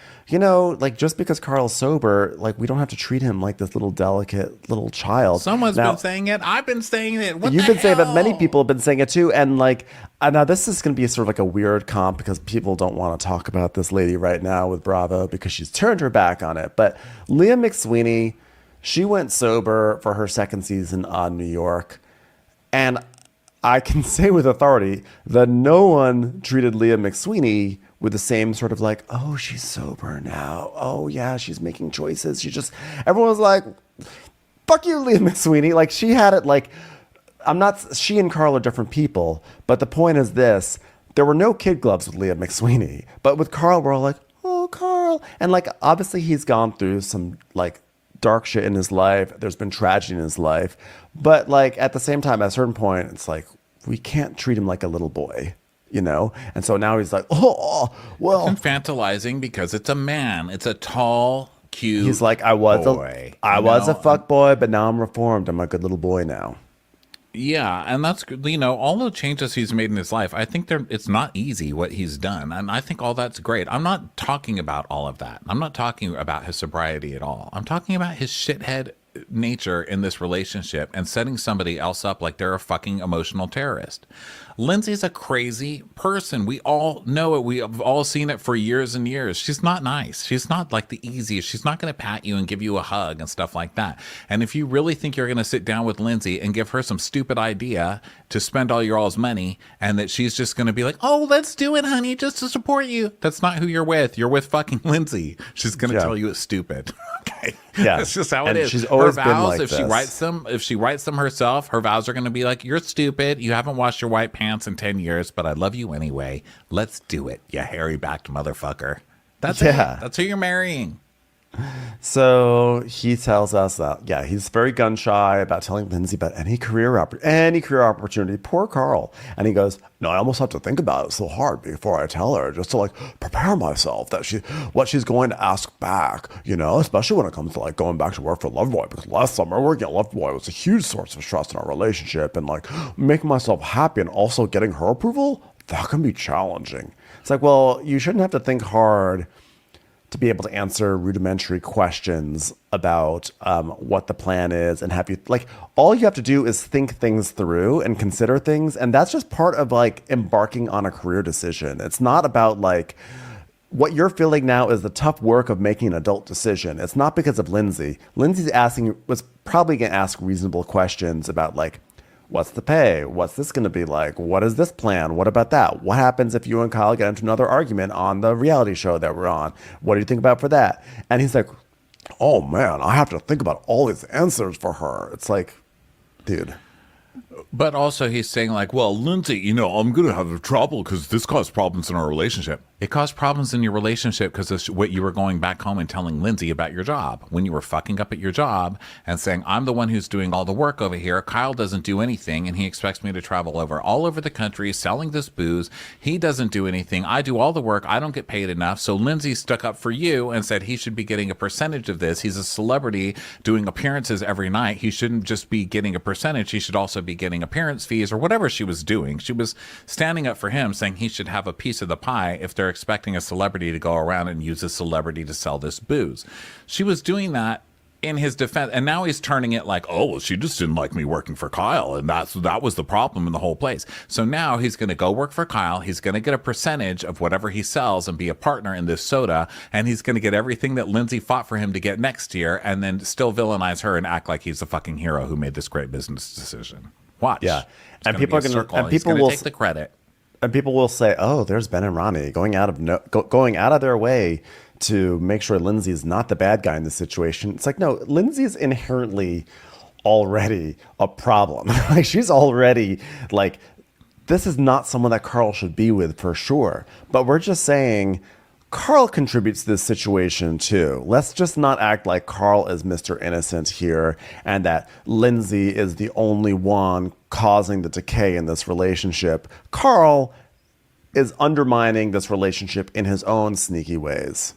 S2: just because Carl's sober, like we don't have to treat him like this little delicate little child.
S1: Someone's been saying it. I've been saying it.
S2: You've been saying it, but many people have been saying it too. And like, now this is going to be sort of like a weird comp because people don't want to talk about this lady right now with Bravo because she's turned her back on it. But Leah McSweeney, she went sober for her second season on New York. And I can say with authority that no one treated Leah McSweeney with the same sort of like, oh, she's sober now. Oh, yeah, she's making choices. Everyone was like, fuck you, Leah McSweeney. Like, she had it like, she and Carl are different people. But the point is this, there were no kid gloves with Leah McSweeney. But with Carl, we're all like, oh, Carl. And like, obviously he's gone through some like dark shit in his life. There's been tragedy in his life. But like at the same time, at a certain point, it's like, we can't treat him like a little boy, And so now he's like, oh, well.
S1: It's infantilizing because it's a man. It's a tall, cute
S2: He's like, I was a fuck boy, but now I'm reformed. I'm a good little boy now.
S1: Yeah, and that's, all the changes he's made in his life, I think it's not easy what he's done. And I think all that's great. I'm not talking about all of that. I'm not talking about his sobriety at all. I'm talking about his shithead nature in this relationship and setting somebody else up like they're a fucking emotional terrorist. Lindsay's a crazy person. We all know it. We have all seen it for years and years. She's not nice. She's not like the easiest. She's not going to pat you and give you a hug and stuff like that. And if you really think you're going to sit down with Lindsay and give her some stupid idea to spend all your all's money and that she's just going to be like, oh, let's do it, honey, just to support you. That's not who you're with. You're with fucking Lindsay. She's going to tell you it's stupid. Okay.
S2: Yeah.
S1: That's just how it is.
S2: She's always
S1: her vows,
S2: been like
S1: if
S2: this.
S1: she writes them herself, her vows are going to be like, you're stupid. You haven't washed your white pants in 10 years, but I love you anyway. Let's do it, you hairy-backed motherfucker. That's it. That's who you're marrying.
S2: So he tells us that, he's very gun shy about telling Lindsay about any career opportunity. Poor Carl. And he goes, no, I almost have to think about it so hard before I tell her, just to like prepare myself that what she's going to ask back, especially when it comes to like going back to work for Loverboy, because last summer working at Loverboy was a huge source of stress in our relationship, and like making myself happy and also getting her approval, that can be challenging. It's like, well, you shouldn't have to think hard to be able to answer rudimentary questions about what the plan is, and all you have to do is think things through and consider things. And that's just part of like embarking on a career decision. It's not about like what you're feeling now is the tough work of making an adult decision. It's not because of Lindsay. Lindsay's was probably going to ask reasonable questions about like, what's the pay? What's this going to be like? What is this plan? What about that? What happens if you and Kyle get into another argument on the reality show that we're on? What do you think about for that? And he's like, oh man, I have to think about all these answers for her. It's like, dude.
S1: But also he's saying like, well, Lindsay, I'm going to have trouble because this caused problems in our relationship. It caused problems in your relationship because of what you were going back home and telling Lindsay about your job. When you were fucking up at your job and saying, I'm the one who's doing all the work over here. Kyle doesn't do anything, and he expects me to travel all over the country selling this booze. He doesn't do anything. I do all the work. I don't get paid enough. So Lindsay stuck up for you and said he should be getting a percentage of this. He's a celebrity doing appearances every night. He shouldn't just be getting a percentage. He should also be getting appearance fees or whatever she was doing. She was standing up for him, saying he should have a piece of the pie if they're expecting a celebrity to go around and use a celebrity to sell this booze. She was doing that in his defense, and now he's turning it like, oh, well, she just didn't like me working for Kyle, and that was the problem in the whole place. So now he's going to go work for Kyle. He's going to get a percentage of whatever he sells and be a partner in this soda, and he's going to get everything that Lindsay fought for him to get next year, and then still villainize her and act like he's the fucking hero who made this great business decision. Watch.
S2: Yeah.
S1: It's and people are going to, and people will take the credit.
S2: And people will say, oh, there's Ben and Ronnie going out of their way to make sure Lindsay's not the bad guy in this situation. It's like, no, Lindsay's inherently already a problem. Like, she's already like, this is not someone that Carl should be with for sure. But we're just saying Carl contributes to this situation too. Let's just not act like Carl is Mr. Innocent here and that Lindsay is the only one causing the decay in this relationship. Carl is undermining this relationship in his own sneaky ways.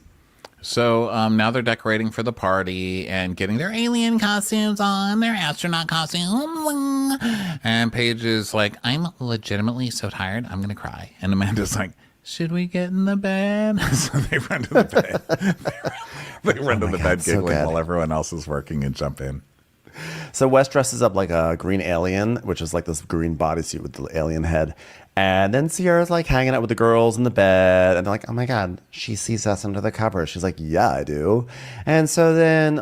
S1: So now they're decorating for the party and getting their alien costumes on, their astronaut costumes. And Paige is like, I'm legitimately so tired, I'm going to cry. And Amanda's like, should we get in the bed? So they run to the bed. They run to the bed giggling while everyone else is working and jump in.
S2: So Wes dresses up like a green alien, which is like this green bodysuit with the alien head. And then Sierra's like hanging out with the girls in the bed. And they're like, oh my God, she sees us under the covers. She's like, yeah, I do. And so then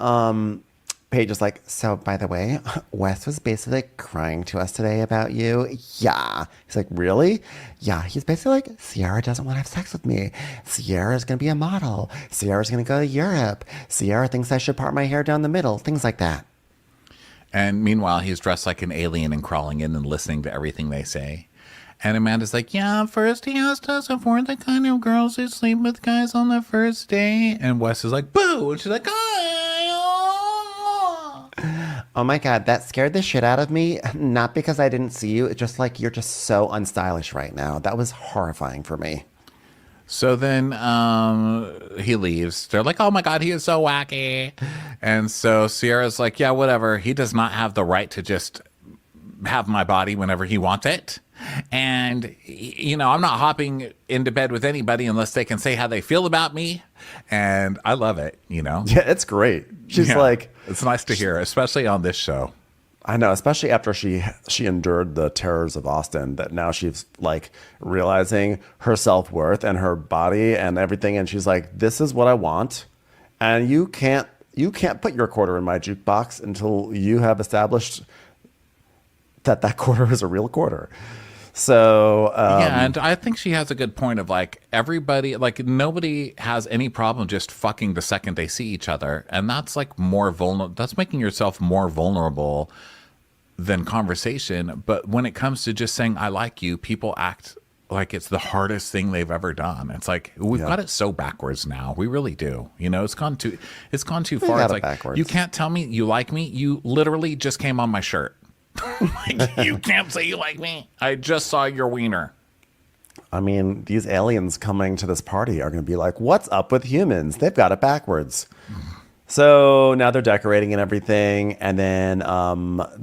S2: Paige is like, so by the way, Wes was basically crying to us today about you. Yeah. He's like, really? Yeah. He's basically like, Sierra doesn't want to have sex with me. Sierra's going to be a model. Sierra's going to go to Europe. Sierra thinks I should part my hair down the middle. Things like that.
S1: And meanwhile, he's dressed like an alien and crawling in and listening to everything they say. And Amanda's like, yeah, first he asked us if we're the kind of girls who sleep with guys on the first day. And Wes is like, boo. And she's like,
S2: oh my God, that scared the shit out of me. Not because I didn't see you. It's just like, you're just so unstylish right now. That was horrifying for me.
S1: So then he leaves. They're like, oh my God, he is so wacky. And so Sierra's like, yeah, whatever. He does not have the right to just have my body whenever he wants it. And, you know, I'm not hopping into bed with anybody unless they can say how they feel about me. And I love it, you know?
S2: Yeah, it's great. She's like...
S1: It's nice to hear, especially on this show.
S2: I know, especially after she endured the terrors of Austin, that now she's like realizing her self-worth and her body and everything. And she's like, this is what I want. And you can't put your quarter in my jukebox until you have established that quarter is a real quarter. So
S1: yeah, and I think she has a good point of like everybody, like nobody has any problem just fucking the second they see each other, and that's like more vulnerable. That's making yourself more vulnerable than conversation. But when it comes to just saying I like you, people act like it's the hardest thing they've ever done. It's like we've got it so backwards now. We really do. You know, it's gone too far. It's like backwards. You can't tell me you like me. You literally just came on my shirt. Like, you can't say you like me. I just saw your wiener.
S2: I mean, these aliens coming to this party are going to be like, what's up with humans? They've got it backwards. So now they're decorating and everything. And then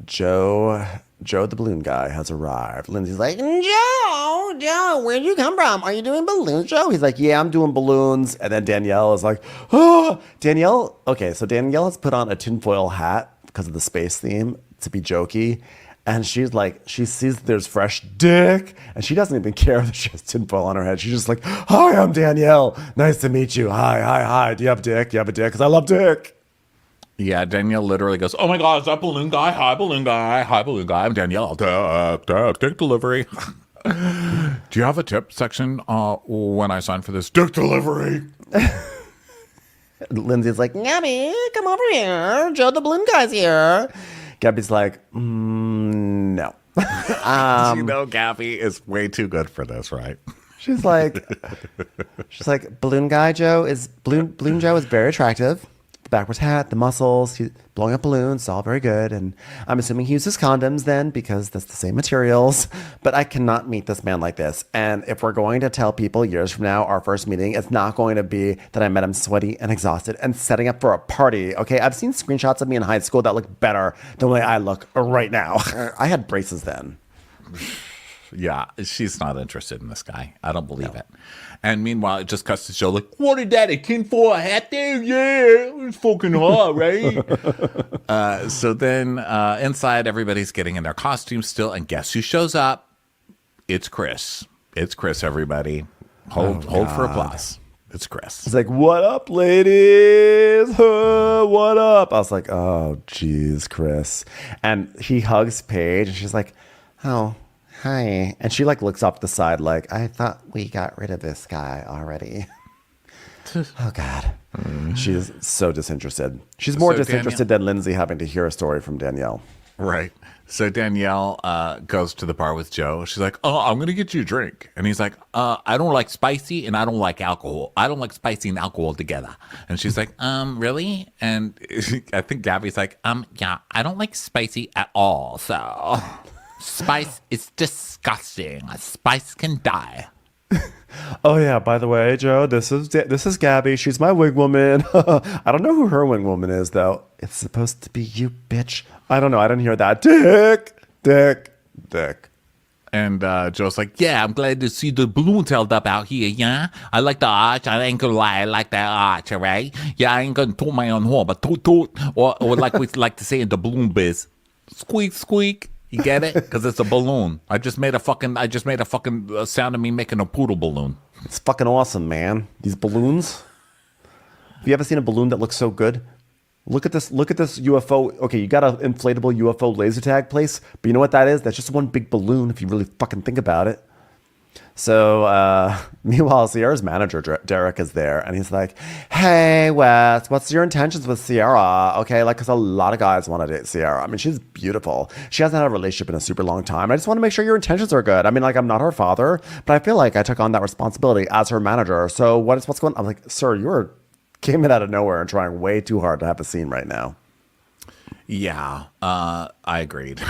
S2: Joe the balloon guy has arrived. Lindsay's like, Joe, where'd you come from? Are you doing balloons, Joe? He's like, yeah, I'm doing balloons. And then Danielle is like, oh, Danielle. Okay, so Danielle has put on a tinfoil hat because of the space theme to be jokey. And she's like, she sees there's fresh dick, and she doesn't even care that she has tinfoil on her head. She's just like, hi, I'm Danielle. Nice to meet you. Hi. Do you have dick? You have a dick? Because I love dick.
S1: Yeah, Danielle literally goes, oh my God, is that balloon guy? Hi, balloon guy. Hi, balloon guy. I'm Danielle. Dick delivery. Do you have a tip section when I sign for this dick delivery?
S2: Lindsay's like, Gabby, come over here. Joe the balloon guy's here. Gabby's like, no.
S1: You know, Gabby is way too good for this, right?
S2: She's like, balloon Joe is very attractive. The backwards hat, the muscles, he's blowing up balloons, it's all very good. And I'm assuming he uses condoms then because that's the same materials. But I cannot meet this man like this. And if we're going to tell people years from now, our first meeting, it's not going to be that I met him sweaty and exhausted and setting up for a party. Okay, I've seen screenshots of me in high school that look better than the way I look right now. I had braces then.
S1: Yeah, she's not interested in this guy. I don't believe it. And meanwhile, it just cuts to show like, what is that, a tinfoil hat there? Yeah, it's fucking hot, right? So then inside, everybody's getting in their costumes still. And guess who shows up? It's Chris. It's Chris, everybody. Hold for applause. It's Chris.
S2: He's like, what up, ladies? What up? I was like, oh, geez, Chris. And he hugs Paige, and she's like, oh, hi. And she like looks off the side like, I thought we got rid of this guy already. Oh, God. She's so disinterested. She's more disinterested than Lindsay having to hear a story from Danielle.
S1: Right. So Danielle goes to the bar with Joe. She's like, oh, I'm going to get you a drink. And he's like, I don't like spicy and I don't like alcohol. I don't like spicy and alcohol together. And she's like, really? And I think Gabby's like, yeah, I don't like spicy at all. So... Spice is disgusting. Spice can die.
S2: Oh yeah, by the way, Joe, this is Gabby. She's my wing woman. I don't know who her wing woman is though. It's supposed to be you, bitch. I don't know. I didn't hear that. Dick.
S1: And Joe's like, yeah, I'm glad to see the balloons held up out here, yeah? I like the arch. I ain't gonna lie, I like that arch, all right? Yeah, I ain't gonna toot my own horn, but toot. Or like we like to say in the balloon biz, squeak. You get it? Because it's a balloon. I just made a fucking sound of me making a poodle balloon.
S2: It's fucking awesome, man. These balloons. Have you ever seen a balloon that looks so good? Look at this UFO. Okay, you got an inflatable UFO laser tag place, but you know what that is? That's just one big balloon if you really fucking think about it. So, meanwhile, Sierra's manager, Derek, is there, and he's like, hey, Wes, what's your intentions with Sierra? Okay, like, because a lot of guys want to date Sierra. I mean, she's beautiful. She hasn't had a relationship in a super long time. I just want to make sure your intentions are good. I mean, like, I'm not her father, but I feel like I took on that responsibility as her manager. So what's going on? I'm like, sir, came in out of nowhere and trying way too hard to have a scene right now.
S1: Yeah, I agreed.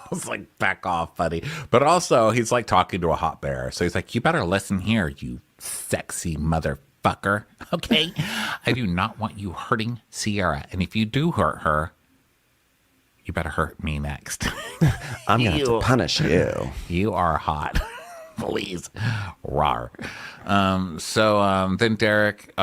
S1: I was like, back off, buddy. But also, he's like talking to a hot bear. So he's like, you better listen here, you sexy motherfucker. Okay? I do not want you hurting Sierra. And if you do hurt her, you better hurt me next.
S2: I'm going to have to punish you.
S1: You are hot. Please. Rawr. So then Derek,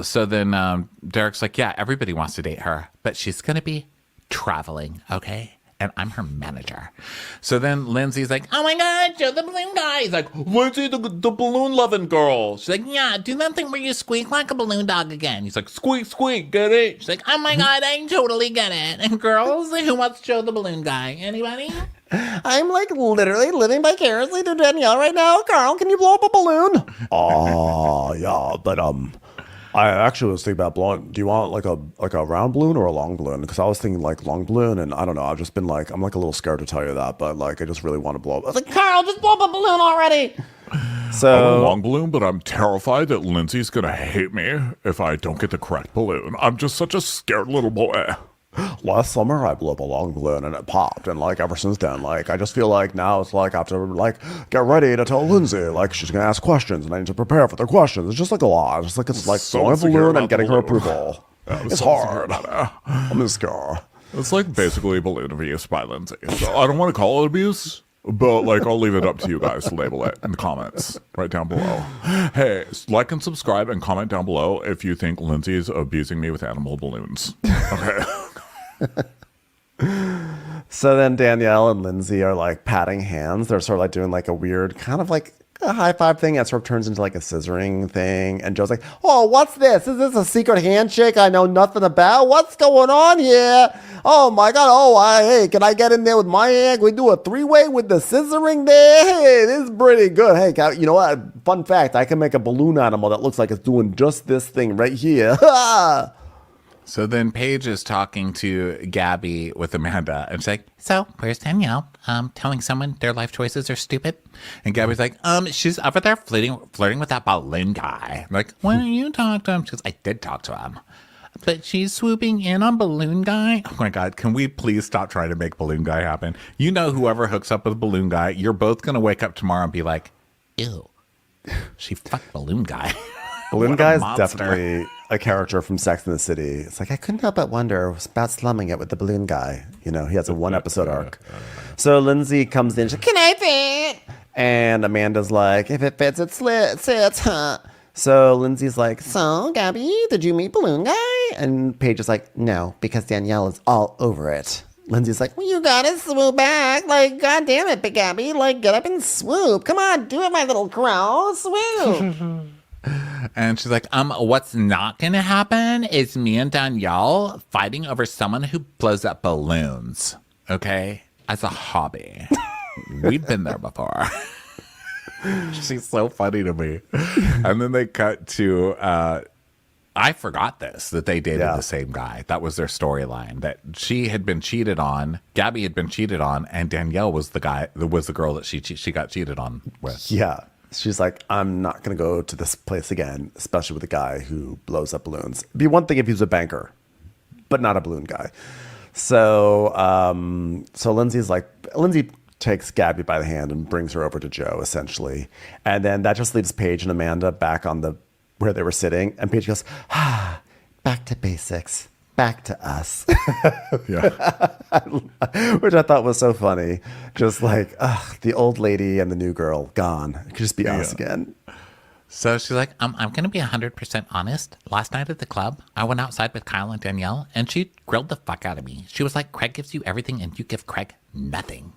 S1: So then Derek's like, yeah, everybody wants to date her, but she's going to be traveling, okay? And I'm her manager. So then Lindsay's like, oh my God, Joe the balloon guy. He's like, Lindsay the balloon loving girl. She's like, yeah, do that thing where you squeak like a balloon dog again. He's like, squeak, get it? She's like, oh my God, I totally get it. And girls, who wants Joe the balloon guy? Anybody?
S2: I'm like literally living vicariously to Danielle right now. Carl, can you blow up a balloon? Oh, yeah, but I actually was thinking about blowing. Do you want like a round balloon or a long balloon? Because I was thinking like long balloon, and I don't know. I've just been like, I'm like a little scared to tell you that, but like I just really want to blow up. I was like, Carl, just blow up a balloon already. So
S14: I want a long balloon, but I'm terrified that Lindsay's gonna hate me if I don't get the correct balloon. I'm just such a scared little boy.
S2: Last summer, I blew up a long balloon and it popped. And like ever since then, like I just feel like now it's like I have to like get ready to tell Lindsay like she's gonna ask questions and I need to prepare for their questions. It's just like a lot. It's like blowing a balloon and getting her approval.
S14: Yeah,
S2: it's hard. I'm scared.
S14: It's like basically balloon abuse by Lindsay. So I don't want to call it abuse, but like I'll leave it up to you guys to label it in the comments right down below. Hey, like and subscribe and comment down below if you think Lindsay's abusing me with animal balloons. Okay.
S2: So then Danielle and Lindsay are like patting hands. They're sort of like doing like a weird kind of like a high five thing that sort of turns into like a scissoring thing. And Joe's like, oh, what's this? Is this a secret handshake I know nothing about? What's going on here? Oh my God. Oh, hey, can I get in there with my hand? Can we do a three-way with the scissoring there? Hey, this is pretty good. Hey, you know what? Fun fact, I can make a balloon animal that looks like it's doing just this thing right here.
S1: So then Paige is talking to Gabby with Amanda and she's like, so where's Danielle? Telling someone their life choices are stupid? And Gabby's like, she's over there flirting with that balloon guy. I'm like, why don't you talk to him? She goes, I did talk to him. But she's swooping in on balloon guy. Oh my God, can we please stop trying to make balloon guy happen? You know, whoever hooks up with balloon guy, you're both going to wake up tomorrow and be like, ew, she fucked balloon guy.
S2: Balloon guy is definitely a character from Sex and the City. It's like, I couldn't help but wonder about slumming it with the balloon guy. You know, he has a one episode arc. So Lindsay comes in, she's like, can I fit? And Amanda's like, if it fits, it sits, huh? So Lindsay's like, so Gabby, did you meet balloon guy? And Paige is like, no, because Danielle is all over it. Lindsay's like, well, you gotta swoop back. Like, God damn it, Big Gabby. Like, get up and swoop. Come on, do it, my little crow. Swoop.
S1: And she's like, what's not gonna happen is me and Danielle fighting over someone who blows up balloons, okay? As a hobby. We've been there before. She's so funny to me. And then they cut to, I forgot this, that they dated the same guy. That was their storyline, that she had been cheated on, Gabby had been cheated on, and Danielle was the girl that she got cheated on with.
S2: Yeah. She's like, I'm not going to go to this place again, especially with a guy who blows up balloons. It'd be one thing if he was a banker, but not a balloon guy. So Lindsay takes Gabby by the hand and brings her over to Joe, essentially. And then that just leaves Paige and Amanda back on the where they were sitting. And Paige goes, back to basics. Back to us.
S14: Yeah.
S2: Which I thought was so funny. Just like, the old lady and the new girl gone. It could just be us again.
S1: So she's like, I'm going to be 100% honest. Last night at the club, I went outside with Kyle and Danielle, and she grilled the fuck out of me. She was like, Craig gives you everything, and you give Craig nothing.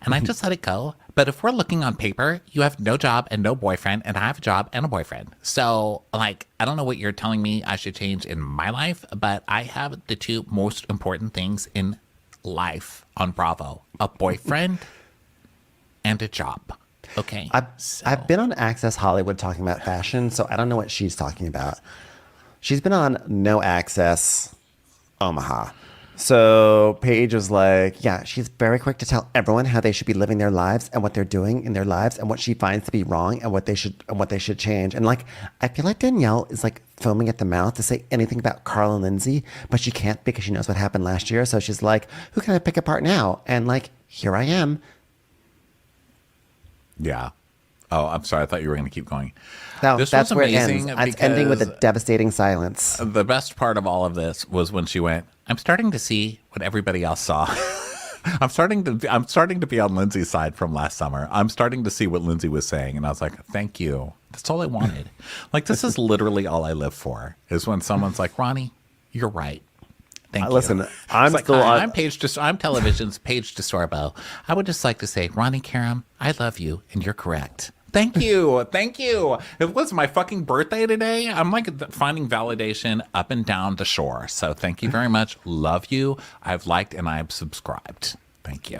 S1: And I just let it go. But if we're looking on paper, you have no job and no boyfriend, and I have a job and a boyfriend. So, like, I don't know what you're telling me I should change in my life, but I have the two most important things in life on Bravo. A boyfriend and a job. Okay.
S2: I've been on Access Hollywood talking about fashion, so I don't know what she's talking about. She's been on No Access Omaha. So Paige is like, yeah, she's very quick to tell everyone how they should be living their lives and what they're doing in their lives and what she finds to be wrong and what they should change. And like, I feel like Danielle is like foaming at the mouth to say anything about Carl and Lindsay, but she can't because she knows what happened last year. So she's like, who can I pick apart now? And like, here I am.
S1: Yeah. Oh, I'm sorry. I thought you were going to keep going.
S2: No,
S1: this
S2: that's
S1: was
S2: where it
S1: amazing.
S2: ends. It's ending with a devastating silence.
S1: The best part of all of this was when she went, I'm starting to see what everybody else saw. I'm starting to be on Lindsay's side from last summer. I'm starting to see what Lindsay was saying. And I was like, thank you. That's all I wanted. Like, this is literally all I live for, is when someone's like, Ronnie, you're right. Thank you.
S2: Listen, I'm
S1: like,
S2: still on.
S1: I'm television's Paige DeSorbo. I would just like to say, Ronnie Karam, I love you, and you're correct. Thank you. Thank you. It was my fucking birthday today. I'm like finding validation up and down the shore. So thank you very much. Love you. I've liked and I've subscribed. Thank you.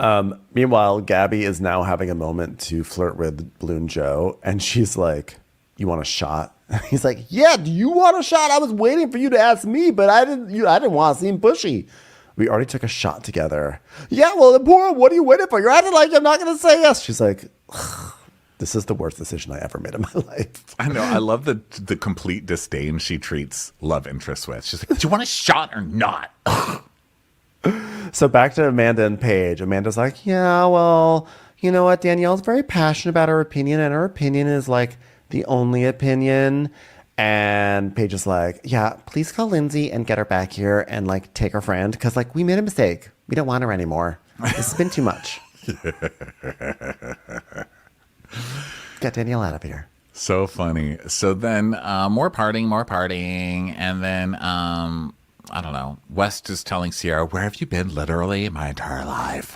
S2: Meanwhile, Gabby is now having a moment to flirt with Balloon Joe, and she's like, you want a shot? He's like, yeah, do you want a shot? I was waiting for you to ask me, but I didn't want to seem pushy. We already took a shot together. Yeah, well, poor, what are you waiting for? You're acting like I'm not going to say yes. She's like, this is the worst decision I ever made in my life.
S1: I know. I love the complete disdain she treats love interests with. She's like, do you want a shot or not?
S2: So back to Amanda and Paige. Amanda's like, yeah, well, you know what? Danielle's very passionate about her opinion, and her opinion is like the only opinion. And Paige is like, yeah, please call Lindsay and get her back here and like take her friend, because like we made a mistake. We don't want her anymore. This has been too much. Get Danielle out of here.
S1: So funny. So then more partying. And then, I don't know, West is telling Sierra, where have you been literally my entire life?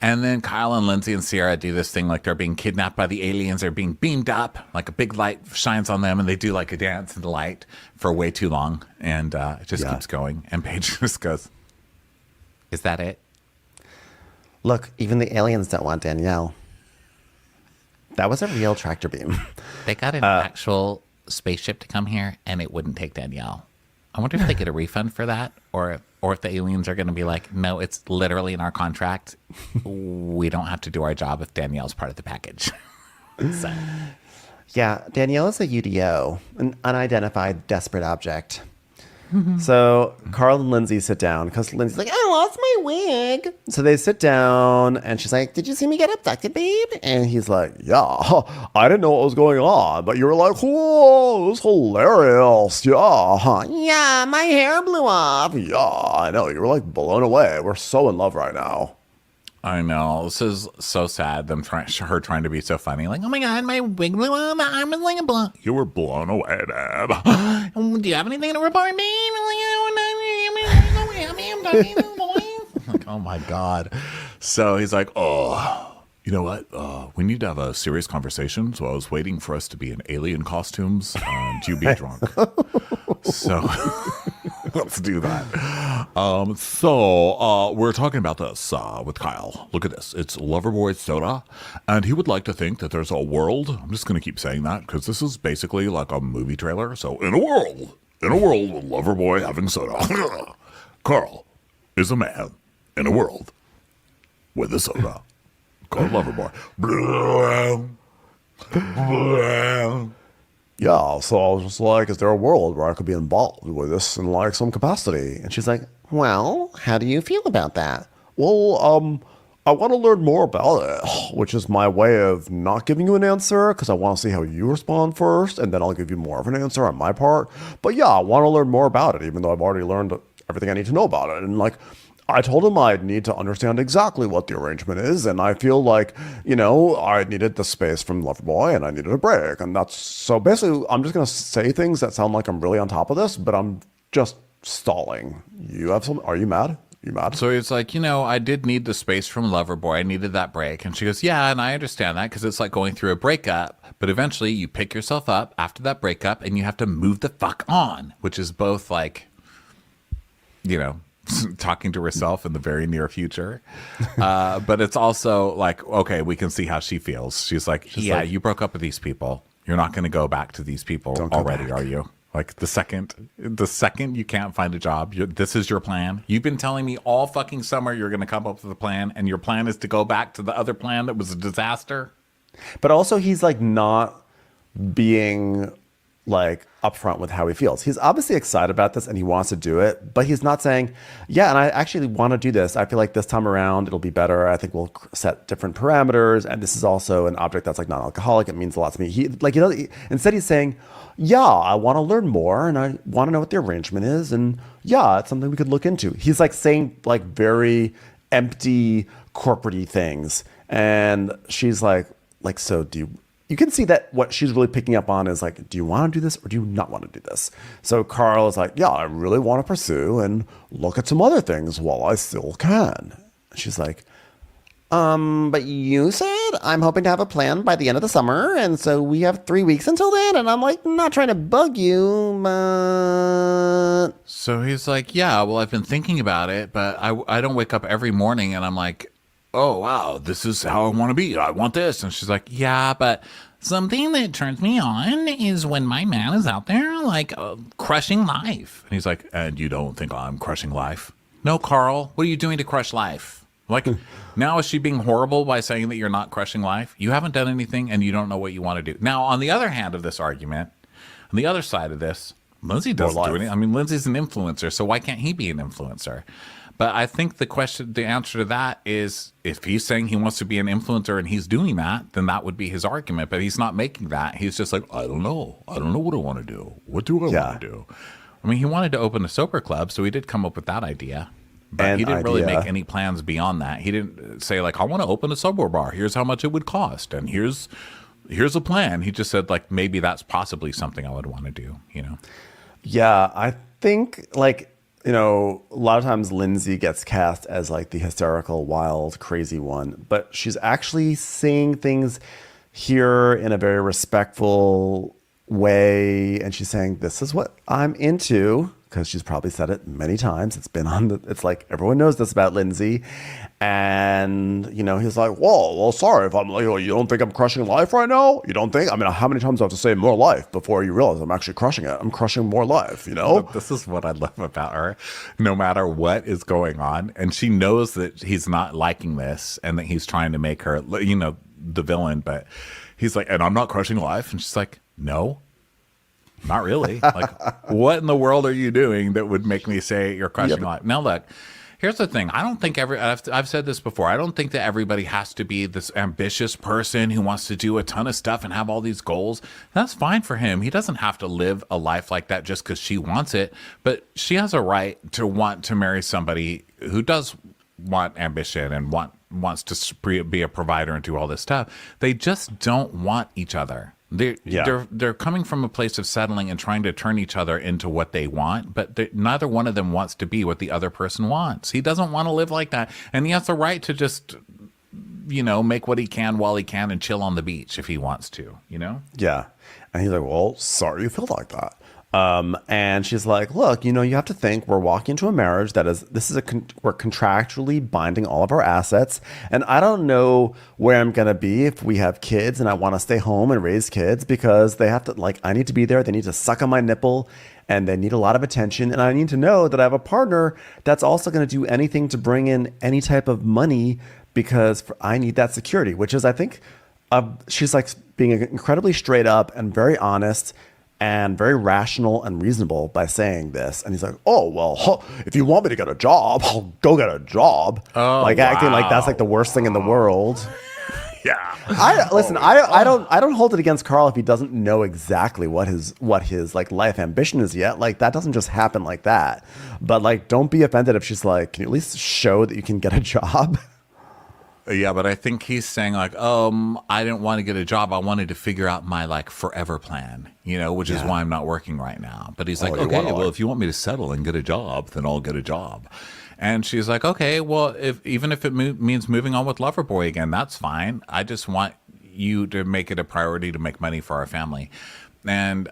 S1: And then Kyle and Lindsay and Sierra do this thing like they're being kidnapped by the aliens. They're being beamed up, like a big light shines on them, and they do like a dance in the light for way too long. And it just keeps going. And Paige just goes, is that it?
S2: Look, even the aliens don't want Danielle. That was a real tractor beam.
S1: They got an actual spaceship to come here, and it wouldn't take Danielle. I wonder if they get a refund for that, or if the aliens are going to be like, no, it's literally in our contract. We don't have to do our job if Danielle's part of the package. So.
S2: Yeah, Danielle is a UDO, an unidentified desperate object. So Carl and Lindsay sit down because Lindsay's like, I lost my wig. So they sit down and she's like, did you see me get abducted, babe? And he's like, yeah, I didn't know what was going on, but you were like, whoa, it was hilarious. Yeah. Yeah, my hair blew off. Yeah, I know. You were like blown away. We're so in love right now.
S1: I know. This is so sad. Her trying to be so funny. Like, oh my God, my wig blew off. I was like blown.
S14: You were blown away, Dad.
S1: Do you have anything to report, babe? Like, oh my God. So he's like, oh,
S14: you know what? We need to have a serious conversation. So I was waiting for us to be in alien costumes and you be drunk. So let's do that. So we're talking about this with Kyle. Look at this. It's Loverboy soda. And he would like to think that there's a world. I'm just going to keep saying that because this is basically like a movie trailer. So in a world with Loverboy having soda, Carl is a man in a world with a soda called Loverboy.
S2: Yeah, so I was just like, is there a world where I could be involved with this in like some capacity? And she's like, well, how do you feel about that? Well, I want to learn more about it, which is my way of not giving you an answer because I want to see how you respond first, and then I'll give you more of an answer on my part. But yeah, I want to learn more about it, even though I've already learned everything I need to know about it. And like, I told him I'd need to understand exactly what the arrangement is, and I feel like, you know, I needed the space from Loverboy, and I needed a break. And that's, so basically, I'm just going to say things that sound like I'm really on top of this, but I'm just stalling. You have some, are you mad? You mad?
S1: So it's like, you know, I did need the space from Loverboy. I needed that break. And she goes, yeah, and I understand that because it's like going through a breakup. But eventually you pick yourself up after that breakup and you have to move the fuck on, which is both like, you know, talking to herself in the very near future. But it's also like, okay, we can see how she feels. She's like, you broke up with these people. You're not going to go back to these people already, are you? Like the second you can't find a job, this is your plan. You've been telling me all fucking summer you're going to come up with a plan, and your plan is to go back to the other plan that was a disaster.
S2: But also, he's like not being like upfront with how he feels. He's obviously excited about this and he wants to do it, but he's not saying, yeah, and I actually want to do this. I feel like this time around it'll be better. I think we'll set different parameters, and this is also an object that's like non-alcoholic. It means a lot to me. Instead he's saying, yeah, I want to learn more and I want to know what the arrangement is, and yeah, it's something we could look into. He's like saying like very empty corporate-y things, and she's like, so do you can see that what she's really picking up on is like, do you want to do this or do you not want to do this? So Carl is like, yeah, I really want to pursue and look at some other things while I still can. She's like, but you said I'm hoping to have a plan by the end of the summer, and so we have 3 weeks until then. And I'm like, not trying to bug you, but...
S1: So he's like, yeah, well, I've been thinking about it, but I don't wake up every morning and I'm like, oh, wow, this is how I want to be. I want this. And she's like, yeah, but something that turns me on is when my man is out there, like, crushing life. And he's like, and you don't think I'm crushing life? No, Carl, what are you doing to crush life? Like, now is she being horrible by saying that you're not crushing life? You haven't done anything and you don't know what you want to do. Now, on the other hand of this argument, on the other side of this, Lindsay doesn't do anything. I mean, Lindsay's an influencer, so why can't he be an influencer? But I think the answer to that is, if he's saying he wants to be an influencer and he's doing that, then that would be his argument. But he's not making that. He's just like, I don't know what I want to do. What do I want to do? I mean, he wanted to open a sober club, so he did come up with that idea. But he didn't really make any plans beyond that. He didn't say like, I want to open a sober bar. Here's how much it would cost, and here's a plan. He just said like, maybe that's possibly something I would want to do. You know?
S2: Yeah, I think like, you know, a lot of times Lindsay gets cast as like the hysterical, wild, crazy one, but she's actually saying things here in a very respectful way. And she's saying, this is what I'm into, because she's probably said it many times. It's been it's like, everyone knows this about Lindsay. And, you know, he's like, well, sorry if I'm like, you don't think I'm crushing life right now? You don't think? I mean, how many times do I have to say more life before you realize I'm actually crushing it? I'm crushing more life, you know?
S1: This is what I love about her. No matter what is going on, and she knows that he's not liking this and that he's trying to make her, you know, the villain, but he's like, and I'm not crushing life. And she's like, no, not really. Like, what in the world are you doing that would make me say you're crushing life? Now, look. Here's the thing. I don't think I've said this before. I don't think that everybody has to be this ambitious person who wants to do a ton of stuff and have all these goals. That's fine for him. He doesn't have to live a life like that just because she wants it. But she has a right to want to marry somebody who does want ambition and wants to be a provider and do all this stuff. They just don't want each other. They're coming from a place of settling and trying to turn each other into what they want, but neither one of them wants to be what the other person wants. He doesn't want to live like that, and he has the right to just, you know, make what he can while he can and chill on the beach if he wants to, you know?
S2: Yeah. And he's like, well, sorry you feel like that. And she's like, look, you know, you have to think we're walking into a marriage that is, we're contractually binding all of our assets. And I don't know where I'm going to be if we have kids and I want to stay home and raise kids, because they have to, like, I need to be there. They need to suck on my nipple and they need a lot of attention. And I need to know that I have a partner that's also going to do anything to bring in any type of money, because I need that security, which is, I think, she's like being incredibly straight up and very honest. and very rational and reasonable by saying this. And he's like, oh, well, if you want me to get a job, I'll go get a job. Acting like that's like the worst thing in the world.
S1: Yeah.
S2: I don't hold it against Carl if he doesn't know exactly what his like life ambition is yet. Like that doesn't just happen like that. But like, don't be offended if she's like, can you at least show that you can get a job?
S1: Yeah, but I think he's saying like, I didn't want to get a job. I wanted to figure out my like forever plan, which is why I'm not working right now. But he's like, okay, well, if you want me to settle and get a job, then I'll get a job. And she's like, okay, well, even if it means moving on with Loverboy again, that's fine. I just want you to make it a priority to make money for our family. And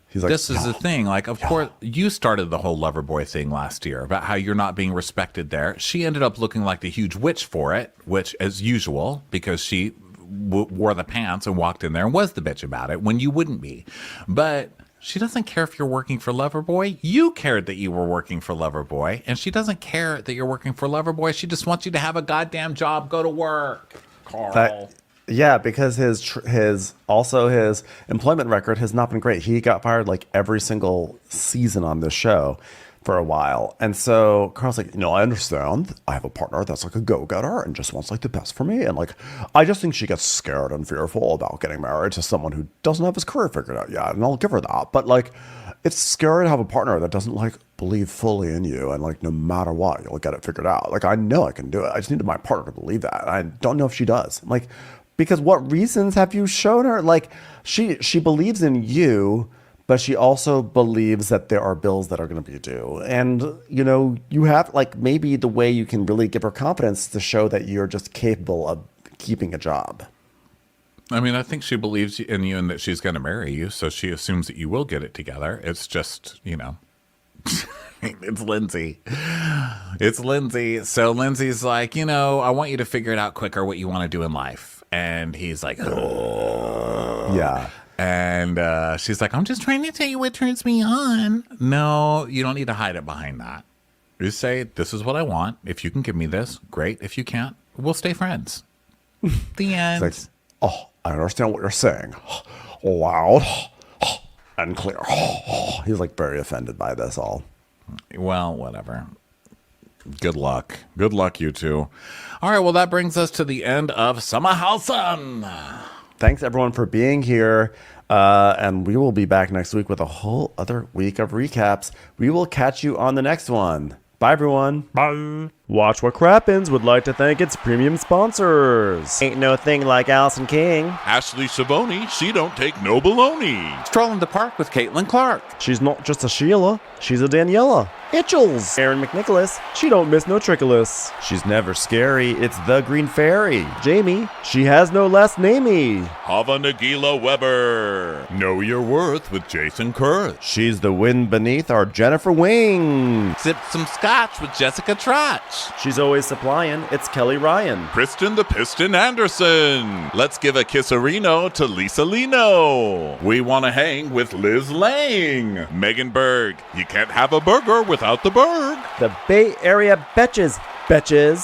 S1: he's like, this is the thing. Like, of course, you started the whole Loverboy thing last year about how you're not being respected there. She ended up looking like the huge witch for it, which as usual, because she wore the pants and walked in there and was the bitch about it when you wouldn't be. But she doesn't care if you're working for Loverboy. You cared that you were working for Loverboy, and she doesn't care that you're working for Loverboy. She just wants you to have a goddamn job, go to work, Carl.
S2: Because his employment record has not been great. He got fired like every single season on this show for a while. And so Carl's like, I understand. I have a partner that's like a go-getter and just wants like the best for me. And like, I just think she gets scared and fearful about getting married to someone who doesn't have his career figured out yet. And I'll give her that. But like, it's scary to have a partner that doesn't like believe fully in you. And like, no matter what, you'll get it figured out. Like, I know I can do it. I just need my partner to believe that. And I don't know if she does. Like, because what reasons have you shown her? Like, she believes in you, but she also believes that there are bills that are going to be due. And, you have, like, maybe the way you can really give her confidence to show that you're just capable of keeping a job.
S1: I mean, I think she believes in you and that she's going to marry you, so she assumes that you will get it together. It's just, it's Lindsay. It's Lindsay. So Lindsay's like, I want you to figure it out quicker what you want to do in life. And he's like, oh.
S2: Yeah.
S1: And she's like, I'm just trying to tell you what turns me on. No, you don't need to hide it behind that. You just say, this is what I want. If you can give me this, great. If you can't, we'll stay friends. The end.
S2: It's like, I understand what you're saying. Loud and clear. He's like very offended by this all.
S1: Well, whatever. Good luck. Good luck, you two. All right, well, that brings us to the end of Summer House.
S2: Thanks, everyone, for being here. And we will be back next week with a whole other week of recaps. We will catch you on the next one. Bye, everyone.
S5: Bye.
S2: Watch What Crappens would like to thank its premium sponsors. Ain't no thing like Allison King.
S14: Ashley Savoni, she don't take no baloney.
S1: Strolling the park with Caitlin Clark.
S2: She's not just a Sheila, she's a Daniela. Itchels. Aaron McNicholas, she don't miss no trickolas. She's never scary, it's the Green Fairy. Jamie, she has no last namey.
S14: Hava Nagila Weber. Know your worth with Jason Kurth.
S2: She's the wind beneath our Jennifer Wing.
S1: Sip some scotch with Jessica Trotch.
S2: She's always supplying, it's Kelly Ryan.
S14: Kristen the Piston Anderson. Let's give a kisserino to Lisa Lino. We want to hang with Liz Lang. Megan Berg, you can't have a burger without the Berg.
S2: The Bay Area Betches.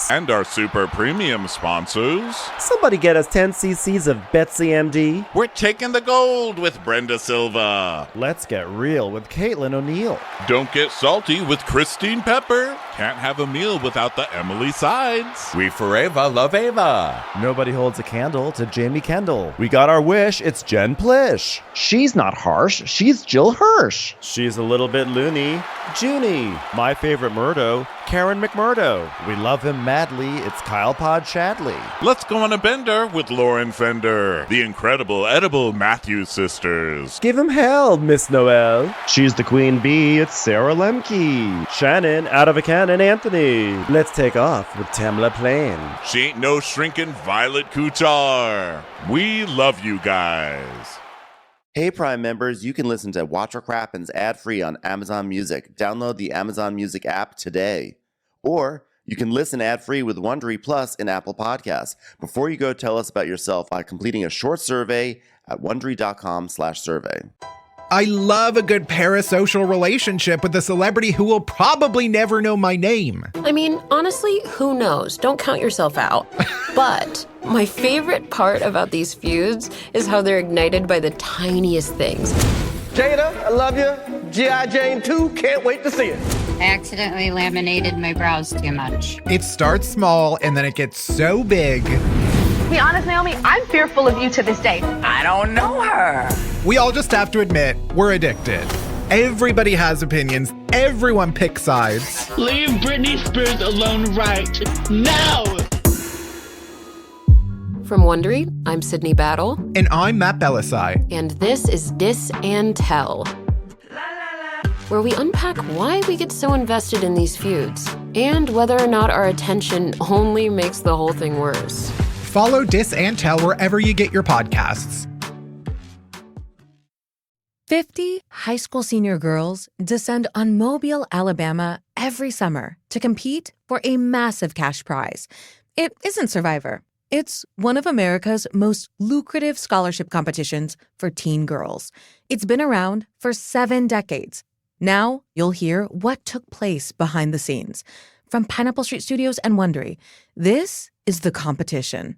S14: And our super premium sponsors.
S2: Somebody get us 10 cc's of Betsy MD.
S14: We're taking the gold with Brenda Silva.
S2: Let's get real with Caitlin O'Neill.
S14: Don't get salty with Christine Pepper. Can't have a meal without the Emily Sides.
S1: We forever love Ava.
S2: Nobody holds a candle to Jamie Kendall. We got our wish, it's Jen Plish. She's not harsh, she's Jill Hirsch. She's a little bit loony. Junie. My favorite Murdo, Karen McMurdo. We love him madly, it's Kyle Pod Shadley.
S14: Let's go on a bender with Lauren Fender. The incredible edible Matthews sisters.
S2: Give him hell, Miss Noel. She's the queen bee, it's Sarah Lemke. Shannon, out of a cannon, Anthony. Let's take off with Tamla Plain.
S14: She ain't no shrinking Violet Kuchar. We love you guys.
S2: Hey Prime members, you can listen to Watch What Crappens ad-free on Amazon Music. Download the Amazon Music app today. Or you can listen ad-free with Wondery Plus in Apple Podcasts. Before you go, tell us about yourself by completing a short survey at Wondery.com/survey.
S15: I love a good parasocial relationship with a celebrity who will probably never know my name.
S16: I mean, honestly, who knows? Don't count yourself out. But my favorite part about these feuds is how they're ignited by the tiniest things.
S17: Jada, I love you. G.I. Jane 2, can't wait to see it.
S18: I accidentally laminated my brows too much.
S15: It starts small and then it gets so big.
S19: To be honest, Naomi, I'm fearful of you to this day.
S8: I don't know her.
S15: We all just have to admit, we're addicted. Everybody has opinions. Everyone picks sides.
S20: Leave Britney Spears alone right now!
S16: From Wondery, I'm Sydney Battle.
S15: And I'm Matt Belisai.
S16: And this is Dis and Tell, where we unpack why we get so invested in these feuds and whether or not our attention only makes the whole thing worse.
S15: Follow Dis and Tell wherever you get your podcasts.
S21: 50 high school senior girls descend on Mobile, Alabama every summer to compete for a massive cash prize. It isn't Survivor. It's one of America's most lucrative scholarship competitions for teen girls. It's been around for 7 decades. Now you'll hear what took place behind the scenes. From Pineapple Street Studios and Wondery, this is The Competition.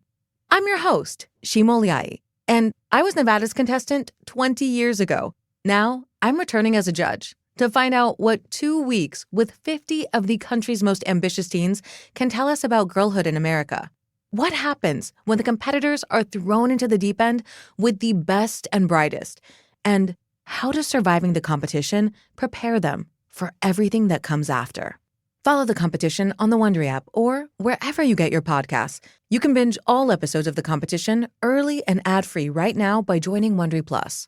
S21: I'm your host, Shimo Liai, and I was Nevada's contestant 20 years ago. Now I'm returning as a judge to find out what 2 weeks with 50 of the country's most ambitious teens can tell us about girlhood in America. What happens when the competitors are thrown into the deep end with the best and brightest? And how does surviving the competition prepare them for everything that comes after? Follow The Competition on the Wondery app or wherever you get your podcasts. You can binge all episodes of The Competition early and ad-free right now by joining Wondery Plus.